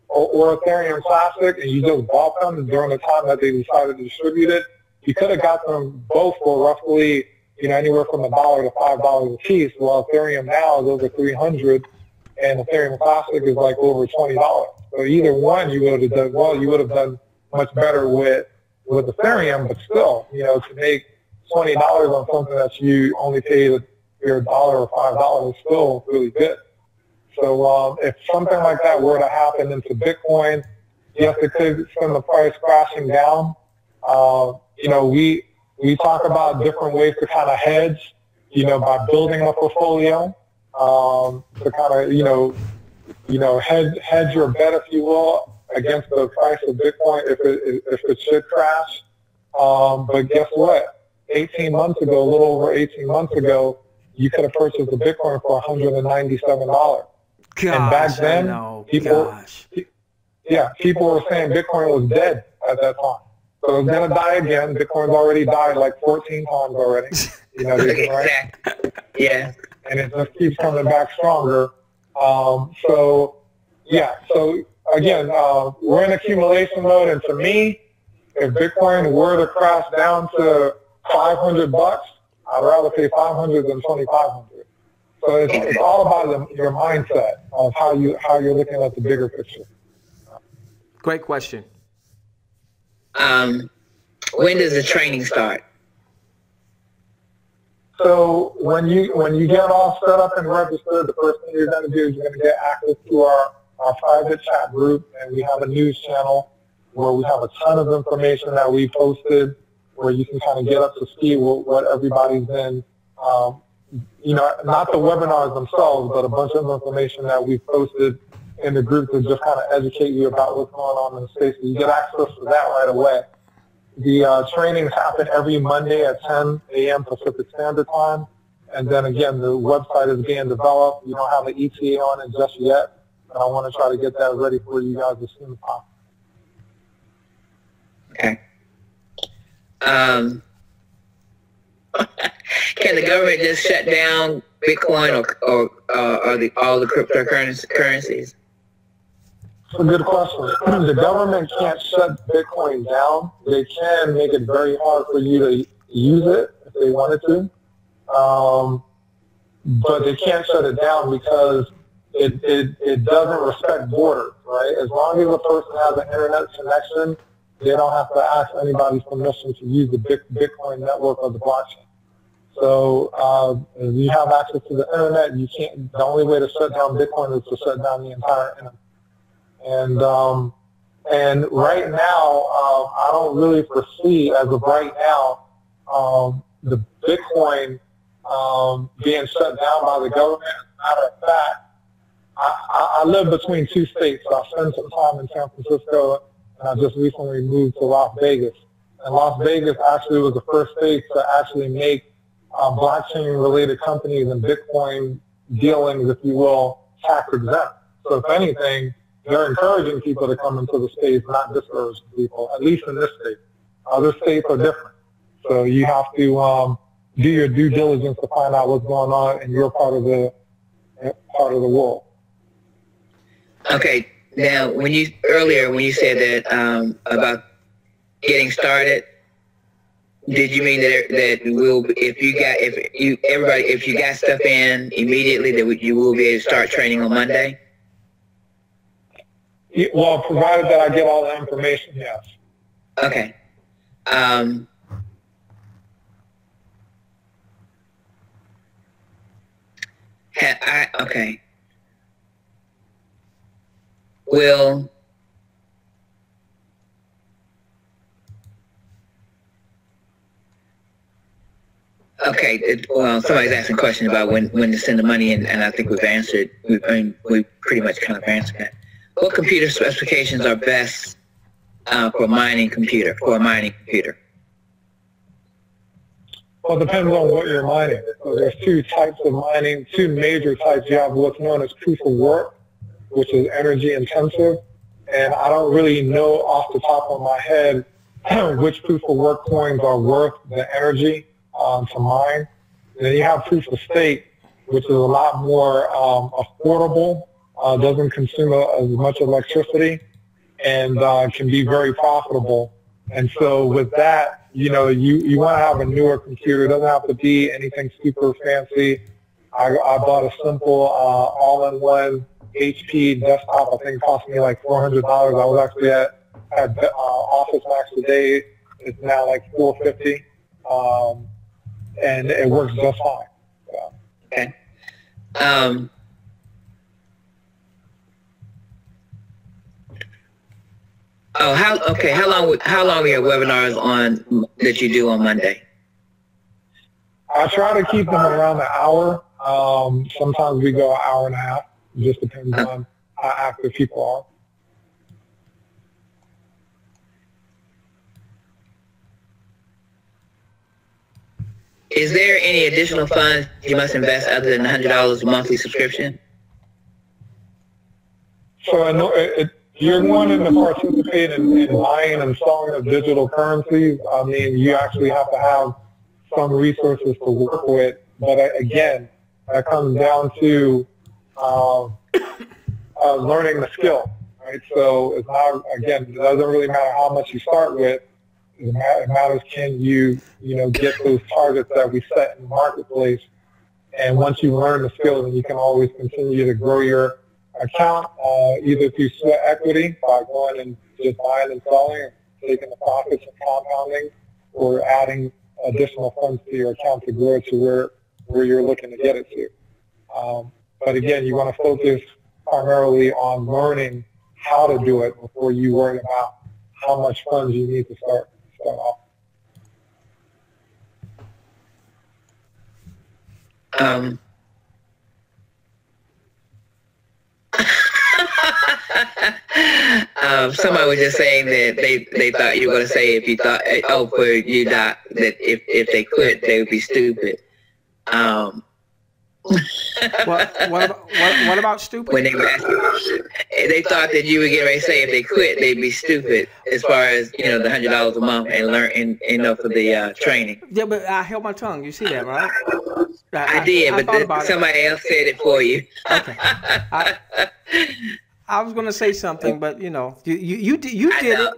or Ethereum Classic, and you just bought them during the time that they decided to distribute it, you could have got them both for roughly, you know, anywhere from $1 to $5 a piece. Well, Ethereum now is over $300, and Ethereum Classic is like over $20. So either one, you would have done well. You would have done much better with Ethereum, but still, you know, to make $20 on something that you only paid your $1 or $5 is still really good. So if something like that were to happen into Bitcoin, yes, it could send the price crashing down. You know, we talk about different ways to kind of hedge, you know, by building a portfolio to kind of, you know, hedge your bet, if you will, against the price of Bitcoin if it should crash. But guess what? 18 months ago, a little over 18 months ago, you could have purchased a Bitcoin for $197. Gosh, and back then, people were saying Bitcoin was dead at that time. So it's going to die again. Bitcoin's already died like 14 times already. You know, Exactly. Yeah. And it just keeps coming back stronger. So again, we're in accumulation mode. And to me, if Bitcoin were to crash down to $500, I'd rather pay $500 than $2,500. So it's all about your mindset of how you're looking at the bigger picture. Great question. When does the training start? So when you get all set up and registered, the first thing you're going to do is you're going to get access to our private chat group, and we have a news channel where we have a ton of information that we posted where you can kind of get up to speed with what everybody's been, you know, not the webinars themselves, but a bunch of information that we've posted in the group to just kind of educate you about what's going on in the space. So you get access to that right away. The trainings happen every Monday at 10 a.m. Pacific Standard Time. And then again, the website is being developed. You don't have an ETA on it just yet. And I want to try to get that ready for you guys as soon as possible. Okay. Can the government just shut down Bitcoin or all the cryptocurrencies? That's a good question. The government can't shut Bitcoin down. They can make it very hard for you to use it if they wanted to. But they can't shut it down because it doesn't respect borders, right? As long as a person has an internet connection, they don't have to ask anybody's permission to use the Bitcoin network or the blockchain. So if you have access to the internet, you can't. The only way to shut down Bitcoin is to shut down the entire internet. And right now, I don't really foresee, as of right now, the Bitcoin being shut down by the government. As a matter of fact, I live between two states. So I spend some time in San Francisco, and I just recently moved to Las Vegas. And Las Vegas actually was the first state to actually make blockchain-related companies and Bitcoin dealings, if you will, tax exempt. So if anything, they're encouraging people to come into the space, not discouraging people, at least in this state. Other states are different. So you have to, do your due diligence to find out what's going on in your part of the world. Okay. Now, when you said that about getting started, did you mean that if you got stuff in immediately, that you will be able to start training on Monday? Well, provided that I get all the information, yes. Okay. Okay. Well, okay. Well, somebody's asking a question about when to send the money in, and I think we've answered. We pretty much kind of answered that. What computer specifications are best for a mining computer? Well, it depends on what you're mining. So there's two types of mining, two major types. You have what's known as proof of work, which is energy intensive. And I don't really know off the top of my head which proof of work coins are worth the energy to mine. And then you have proof of stake, which is a lot more affordable, doesn't consume as much electricity, and can be very profitable. And so with that, you want to have a newer computer. It doesn't have to be anything super fancy. I bought a simple all-in-one HP desktop. I think it cost me like $400. I was actually at Office Max today. It's now like $450, and it works just fine. Yeah. Okay. How long are your webinars on that you do on Monday? I try to keep them around an hour. Sometimes we go an hour and a half. It just depends on how active people are. Is there any additional funds you must invest other than $100 monthly subscription? So if you're wanting to participate in buying and selling of digital currencies, I mean, you actually have to have some resources to work with. But again, that comes down to learning the skill, right? So it's not, again, it doesn't really matter how much you start with. It matters, can you get those targets that we set in the marketplace. And once you learn the skills, then you can always continue to grow your account, either through sweat equity by going and just buying and selling and taking the profits and compounding, or adding additional funds to your account to grow it to where you're looking to get it to. But again, you want to focus primarily on learning how to do it before you worry about how much funds you need to start off. Somebody was just saying that they thought you were going to say if you thought, for you, Doc, that if they quit, they would be stupid. What about stupid? When they were asking, they thought that you were getting ready to say if they quit, they'd be stupid as far as, the $100 a month and learn, for the training. Yeah, but I held my tongue. You see that, right? I did, but somebody else said it for you. Okay. I was going to say something, but you did it.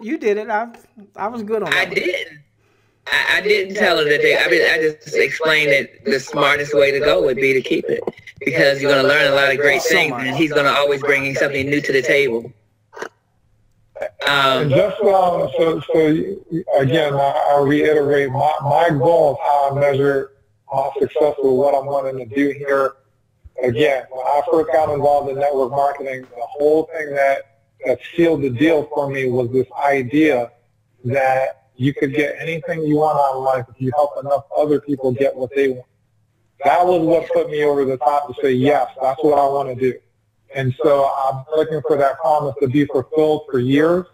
You did it. I was good on that. I didn't. I didn't tell her that I just explained that the smartest way to go would be to keep it, because you're going to learn a lot of great things, and he's going to always bring something new to the table. And just so again, I reiterate, my goal of how I measure my success with what I'm wanting to do here. Again, when I first got involved in network marketing, the whole thing that sealed the deal for me was this idea that you could get anything you want out of life if you help enough other people get what they want. That was what put me over the top to say, yes, that's what I want to do. And so I'm looking for that promise to be fulfilled for years.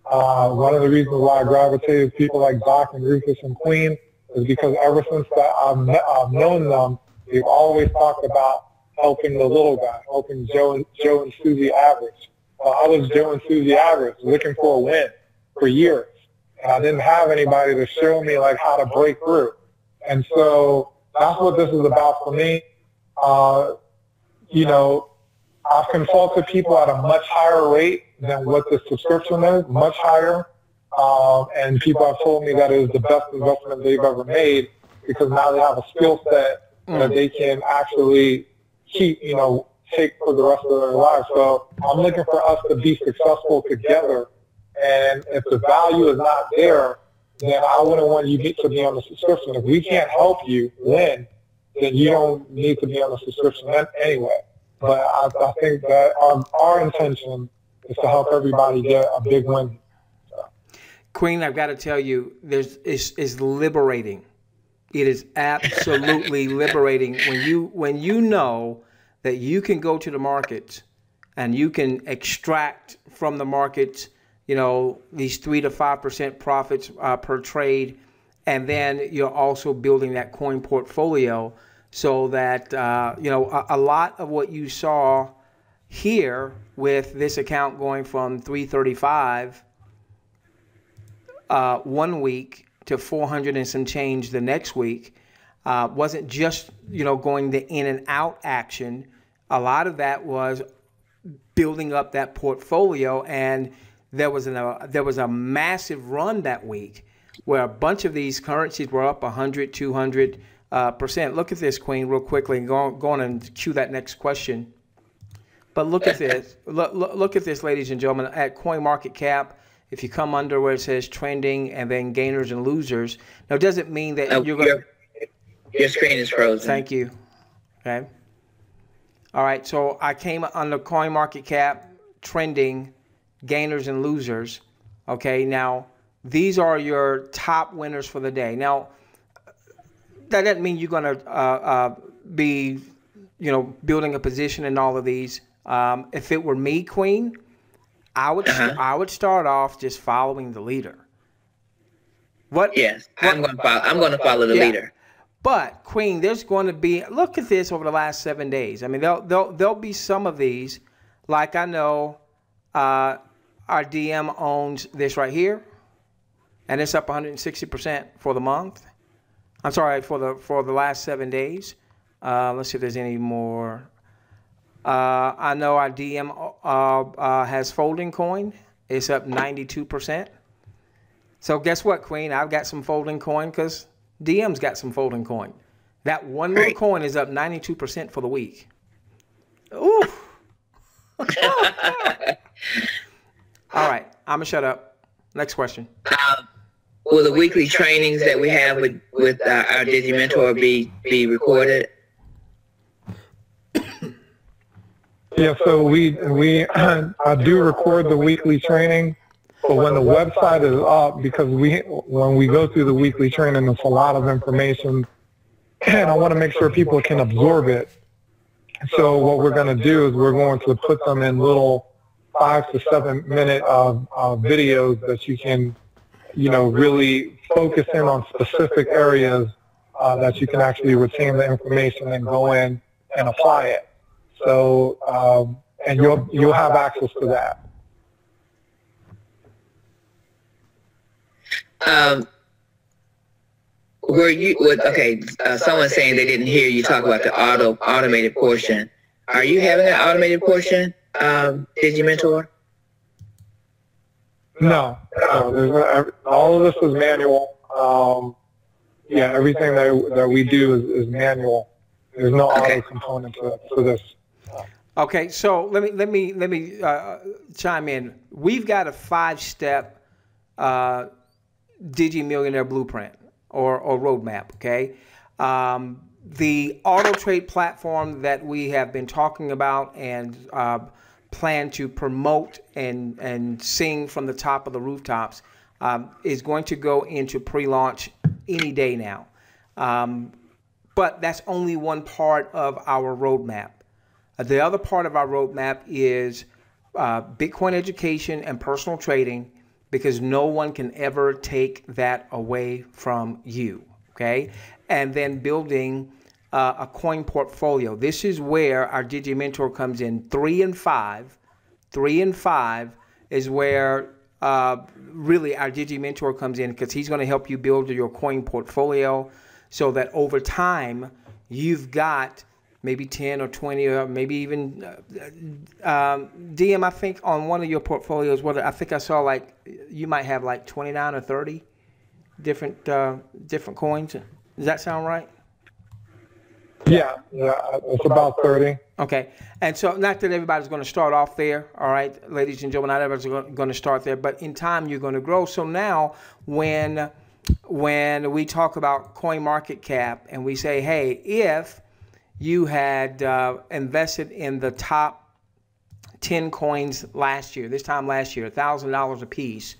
One of the reasons why I gravitated to people like Doc and Rufus and Queen is because ever since I've known them, they've always talked about helping the little guy, helping Joe and Susie Average. I was Joe and Susie Average, looking for a win for years. And I didn't have anybody to show me like how to break through. And so that's what this is about for me. You know, I've consulted people at a much higher rate than what the subscription is, much higher. And people have told me that it is the best investment they've ever made because now they have a skill set that they can actually keep, you know, take for the rest of their lives. So I'm looking for us to be successful together. And if the value is not there, then I wouldn't want you to be on the subscription. If we can't help you win, then you don't need to be on the subscription anyway. But I think that our intention is to help everybody get a big win. So. Queen, I've got to tell you, it's liberating. It is absolutely liberating when you know that you can go to the markets and you can extract from the markets, you know, these 3 to 5% profits per trade, and then you're also building that coin portfolio so that you know, a lot of what you saw here with this account going from 335 1 week to 400 and some change the next week wasn't just, you know, going the in and out action. A lot of that was building up that portfolio, and there was a massive run that week where a bunch of these currencies were up 100, 200%. Look at this, Queen, real quickly, and go on and cue that next question. But look at this. Look at this, ladies and gentlemen. At CoinMarketCap, if you come under where it says trending and then gainers and losers, now does it mean that you're going to... Your screen is frozen. Thank you. Okay. All right, so I came under CoinMarketCap, trending, gainers and losers. Okay, now these are your top winners for the day. Now, that doesn't mean you're going to be, you know, building a position in all of these. If it were me, Queen, I would start off just following the leader. What? Yes, I'm going to follow the leader. But Queen, there's going to be, look at this over the last 7 days. I mean, there'll be some of these, like I know our DM owns this right here, and it's up 160% for the month. I'm sorry, for the last 7 days. Let's see if there's any more. I know our DM has folding coin. It's up 92%. So guess what, Queen? I've got some folding coin because DM's got some folding coin. That one little coin is up 92% for the week. Ooh. All right, I'm gonna shut up. Next question. Will the weekly trainings that we have with our Digi Mentor be recorded? Yeah, so we I do record the weekly training, but when the website is up, because when we go through the weekly training, it's a lot of information, and I want to make sure people can absorb it. So what we're going to do is we're going to put them in little 5 to 7 minute videos that you can, you know, really focus in on specific areas that you can actually retain the information and go in and apply it. So and you'll have access to that. Were you okay? Someone's saying they didn't hear you talk about the automated portion. Are you having an automated portion, Digi Mentor? No, all of this is manual. Yeah, everything that we do is manual. There's no auto component to this. Okay, so let me chime in. We've got a 5-step Digi Millionaire blueprint or roadmap. Okay, the auto trade platform that we have been talking about and plan to promote and sing from the top of the rooftops is going to go into pre-launch any day now. But that's only one part of our roadmap. The other part of our roadmap is Bitcoin education and personal trading, because no one can ever take that away from you, okay? And then building a coin portfolio. This is where our Digi Mentor comes in. 3 and 5. 3 and 5 is where really our Digi Mentor comes in, because he's going to help you build your coin portfolio. so that over time you've got maybe 10 or 20 or maybe even DM, I think on one of your portfolios, what I think I saw, like you might have like 29 or 30 different coins. Does that sound right? Yeah, it's about 30. Okay, and so not that everybody's going to start off there, all right, ladies and gentlemen, not everybody's going to start there, but in time you're going to grow. So now when we talk about coin market cap and we say, hey, if you had invested in the top 10 coins last year, this time last year, $1,000 a piece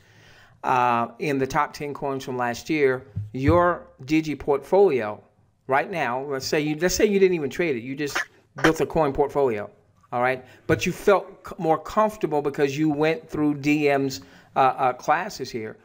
in the top 10 coins from last year, your Digi portfolio right now, let's say you didn't even trade it, you just built a coin portfolio, all right, but you felt more comfortable because you went through DM's classes here.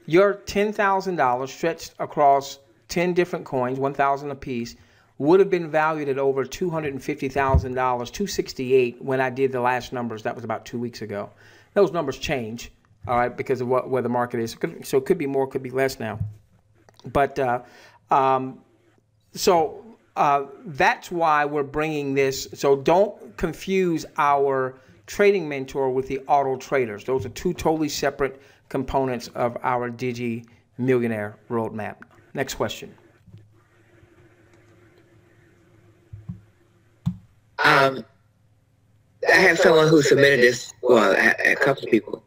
Your $10,000 stretched across 10 different coins, 1,000 a piece, would have been valued at over $250,000, $268 when I did the last numbers. That was about 2 weeks ago. Those numbers change, all right, because of where the market is. So it could be more, could be less now. But that's why we're bringing this. So don't confuse our trading mentor with the auto traders. Those are two totally separate components of our Digi Millionaire Roadmap. Next question. I have someone who submitted this, well, a couple of people.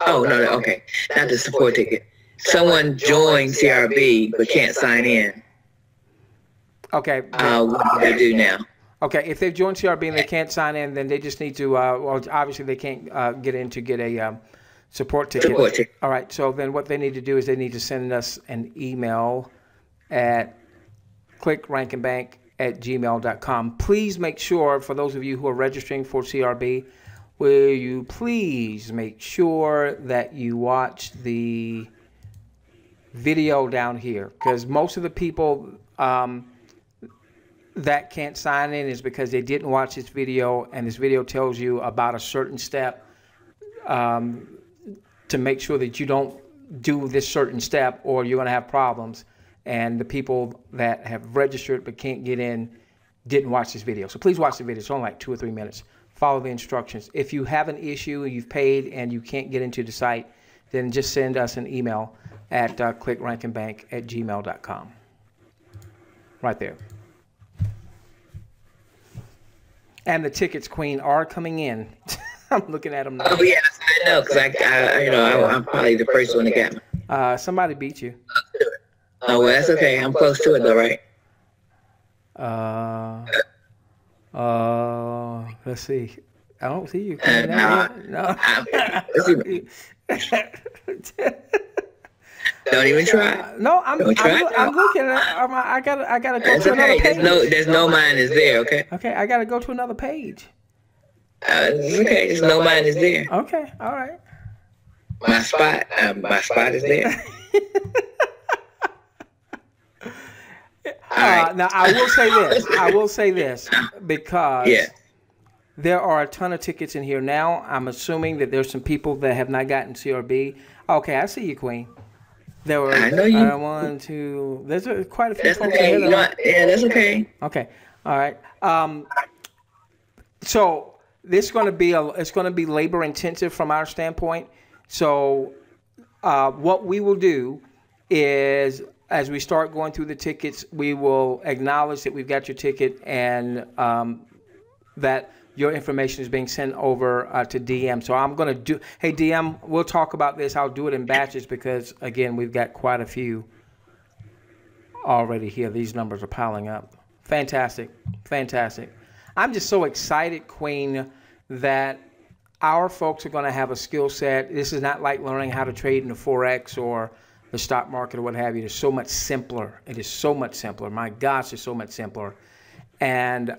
Oh, no, okay. Not the support ticket. Someone joined CRB but can't sign in. Okay. What do they do now? Okay, if they've joined CRB and they can't sign in, then they just need to, well, obviously they can't get in to get a support ticket. All right, so then what they need to do is they need to send us an email at clickrankinbank@gmail.com. Please make sure, for those of you who are registering for CRB, will you please make sure that you watch the video down here, because most of the people that can't sign in is because they didn't watch this video, and this video tells you about a certain step to make sure that you don't do this certain step or you're going to have problems. And the people that have registered but can't get in didn't watch this video. So please watch the video. It's only like 2 or 3 minutes. Follow the instructions. If you have an issue, you've paid and you can't get into the site, then just send us an email at clickrankinbank@gmail.com. Right there. And the tickets, Queen, are coming in. I'm looking at them now. Oh, yes, I know, because I'm probably the first one to get them. Somebody beat you. Oh, well, that's okay. I'm close to it, though, right? Let's see. I don't see you. No. Don't even try. No, I'm looking at. I gotta go to another page. There's no mine is there. Okay. Okay, I gotta go to another page. It's okay. There's no mine is there. Okay, all right. My spot is there. Now I will say this because there are a ton of tickets in here now. I'm assuming that there's some people that have not gotten CRB. Okay, I see you, Queen. There were one, two. There's quite a few. That's folks okay. here That's okay. Okay, all right. So this is going to be it's going to be labor intensive from our standpoint. So what we will do is, as we start going through the tickets, we will acknowledge that we've got your ticket and that your information is being sent over to DM. So I'm going to do, hey, DM, we'll talk about this. I'll do it in batches because, again, we've got quite a few already here. These numbers are piling up. Fantastic. Fantastic. I'm just so excited, Queen, that our folks are going to have a skill set. This is not like learning how to trade in the Forex or the stock market or what have you. It's so much simpler. It is so much simpler. My gosh, it's so much simpler. And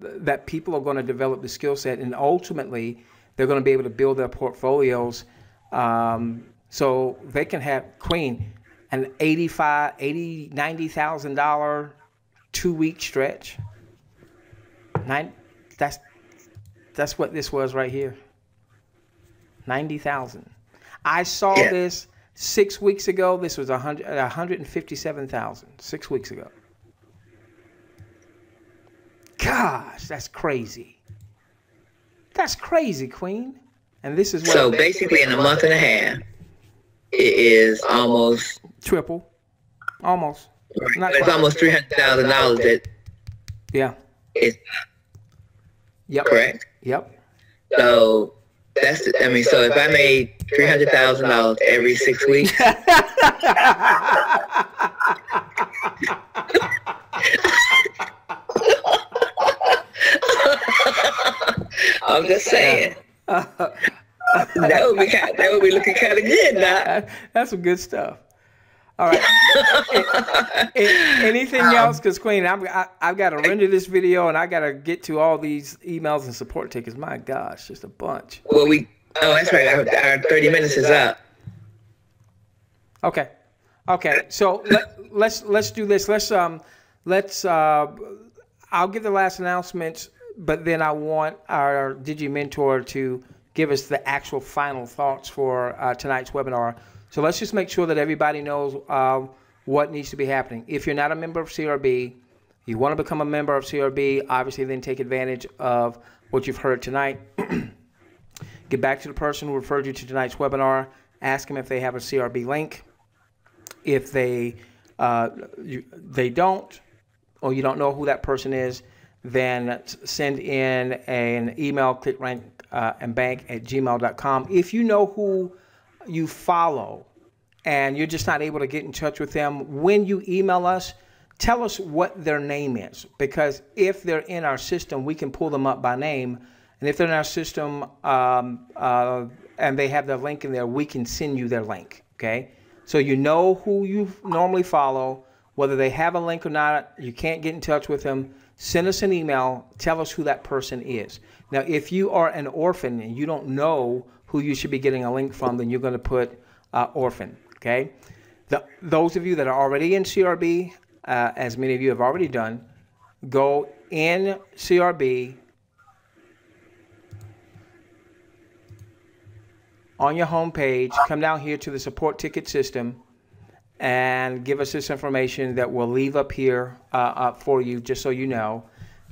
that people are going to develop the skill set, and ultimately they're going to be able to build their portfolios so they can have, Queen, an $90,000 2-week stretch. That's what this was right here. 90,000. I saw this 6 weeks ago, this was 157,000. 6 weeks ago. Gosh, that's crazy. That's crazy, Queen. And this is what. So basically, in a month and a half, it is almost triple. Almost. Not it's almost $300,000 that. Yeah. Is yep. Correct. Yep. So that's. I mean, so if I made $300,000 every 6 weeks. I'm just saying. That would be looking kind of good now. That's some good stuff. All right. Anything else? Because Queen, I've got to render this video and I got to get to all these emails and support tickets. My gosh, just a bunch. Well, that's right. Our 30 minutes is up. Okay. Okay. So let's do this. I'll give the last announcements, but then I want our Digi mentor to give us the actual final thoughts for tonight's webinar. So let's just make sure that everybody knows what needs to be happening. If you're not a member of CRB, you want to become a member of CRB, obviously then take advantage of what you've heard tonight. Get back to the person who referred you to tonight's webinar. Ask them if they have a CRB link. If they don't, or you don't know who that person is, then send in an email, clickrankandbank@gmail.com. If you know who you follow and you're just not able to get in touch with them, when you email us, tell us what their name is, because if they're in our system, we can pull them up by name, and if they're in our system and they have their link in there, we can send you their link. Okay, so you know who you normally follow, whether they have a link or not. You can't get in touch with them, send us an email, tell us who that person is. Now, if you are an orphan and you don't know who you should be getting a link from, then you're going to put orphan, okay? Those of you that are already in CRB, as many of you have already done, go in CRB on your home page, come down here to the support ticket system, and give us this information that we'll leave up here for you, just so you know.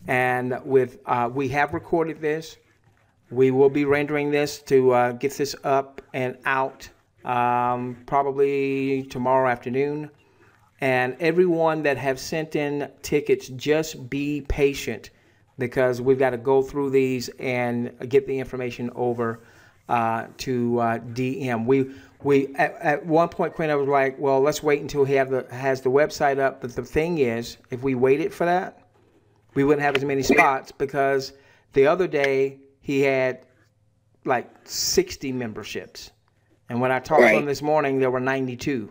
And we have recorded this. We will be rendering this to get this up and out probably tomorrow afternoon. And everyone that have sent in tickets, just be patient, because we've got to go through these and get the information over to DM. We at one point, Quinn, I was like, well, let's wait until he has the website up. But the thing is, if we waited for that, we wouldn't have as many spots, because the other day he had like 60 memberships. And when I talked to him this morning, there were 92.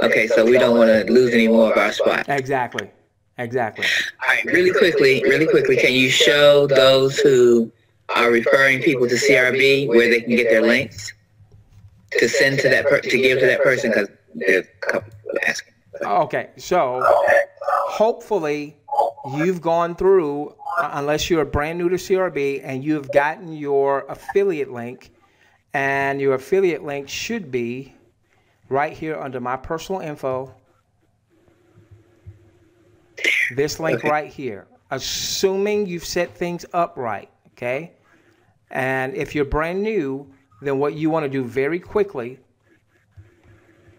Okay, so we don't want to lose any more of our spots. Exactly. Exactly. All right, really quickly, can you show those who are referring people to CRB where they can get their links to send to that to give to that person, because there's a couple people asking. Okay, so hopefully you've gone through, unless you're brand new to CRB, and you've gotten your affiliate link, and your affiliate link should be right here under my personal info. This link right here, assuming you've set things up right, okay? And if you're brand new, then what you want to do very quickly,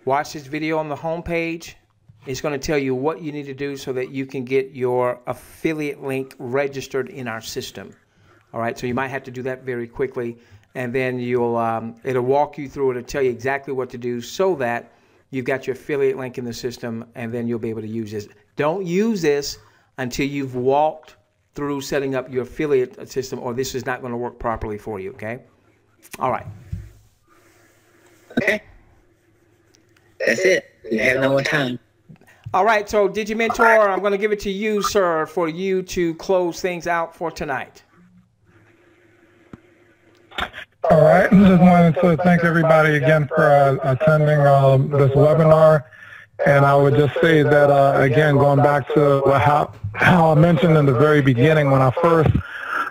watch this video on the home page. It's going to tell you what you need to do so that you can get your affiliate link registered in our system. All right, so you might have to do that very quickly, and then it'll walk you through it. It'll tell you exactly what to do so that you've got your affiliate link in the system, and then you'll be able to use this. Don't use this until you've walked through setting up your affiliate system, or this is not going to work properly for you, okay? All right. Okay. That's it. We have no more time. All right, so Digi Mentor, I'm going to give it to you, sir, for you to close things out for tonight. All right. Just wanted to thank everybody again for attending this webinar. And I would just say that, again, going back to how I mentioned in the very beginning when I first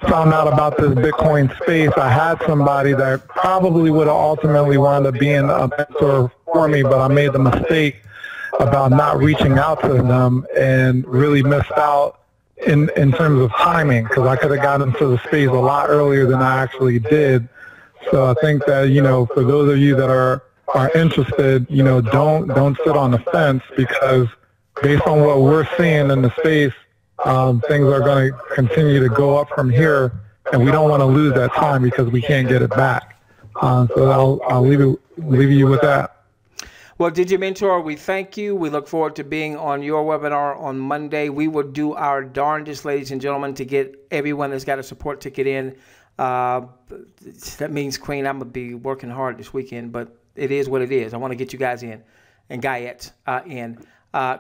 found out about this Bitcoin space, I had somebody that probably would have ultimately wound up being a mentor for me, but I made the mistake about not reaching out to them and really missed out in terms of timing, because I could have gotten into the space a lot earlier than I actually did. So I think that, you know, for those of you that are interested, you know, don't sit on the fence, because based on what we're seeing in the space, things are going to continue to go up from here, and we don't want to lose that time because we can't get it back. So I'll leave you with that. Well, Digi Mentor, we thank you. We look forward to being on your webinar on Monday. We will do our darndest, ladies and gentlemen, to get everyone that's got a support ticket in. That means, Queen, I'm going to be working hard this weekend, but it is what it is. I want to get you guys in, and Guyette in.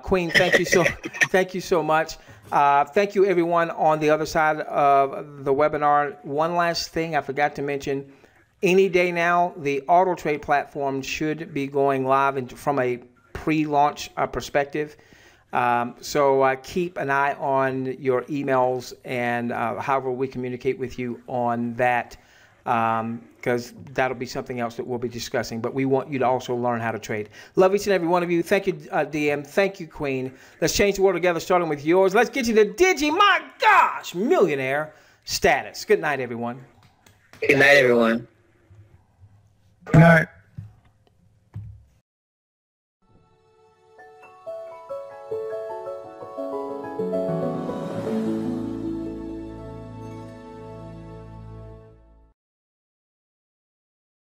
Queen, thank you so much. Thank you, everyone on the other side of the webinar. One last thing I forgot to mention. Any day now, the auto trade platform should be going live from a pre-launch perspective. So keep an eye on your emails and however we communicate with you on that, because that'll be something else that we'll be discussing. But we want you to also learn how to trade. Love each and every one of you. Thank you, DM. Thank you, Queen. Let's change the world together, starting with yours. Let's get you to Digi, my gosh, millionaire status. Good night, everyone. Good night, everyone. Good night.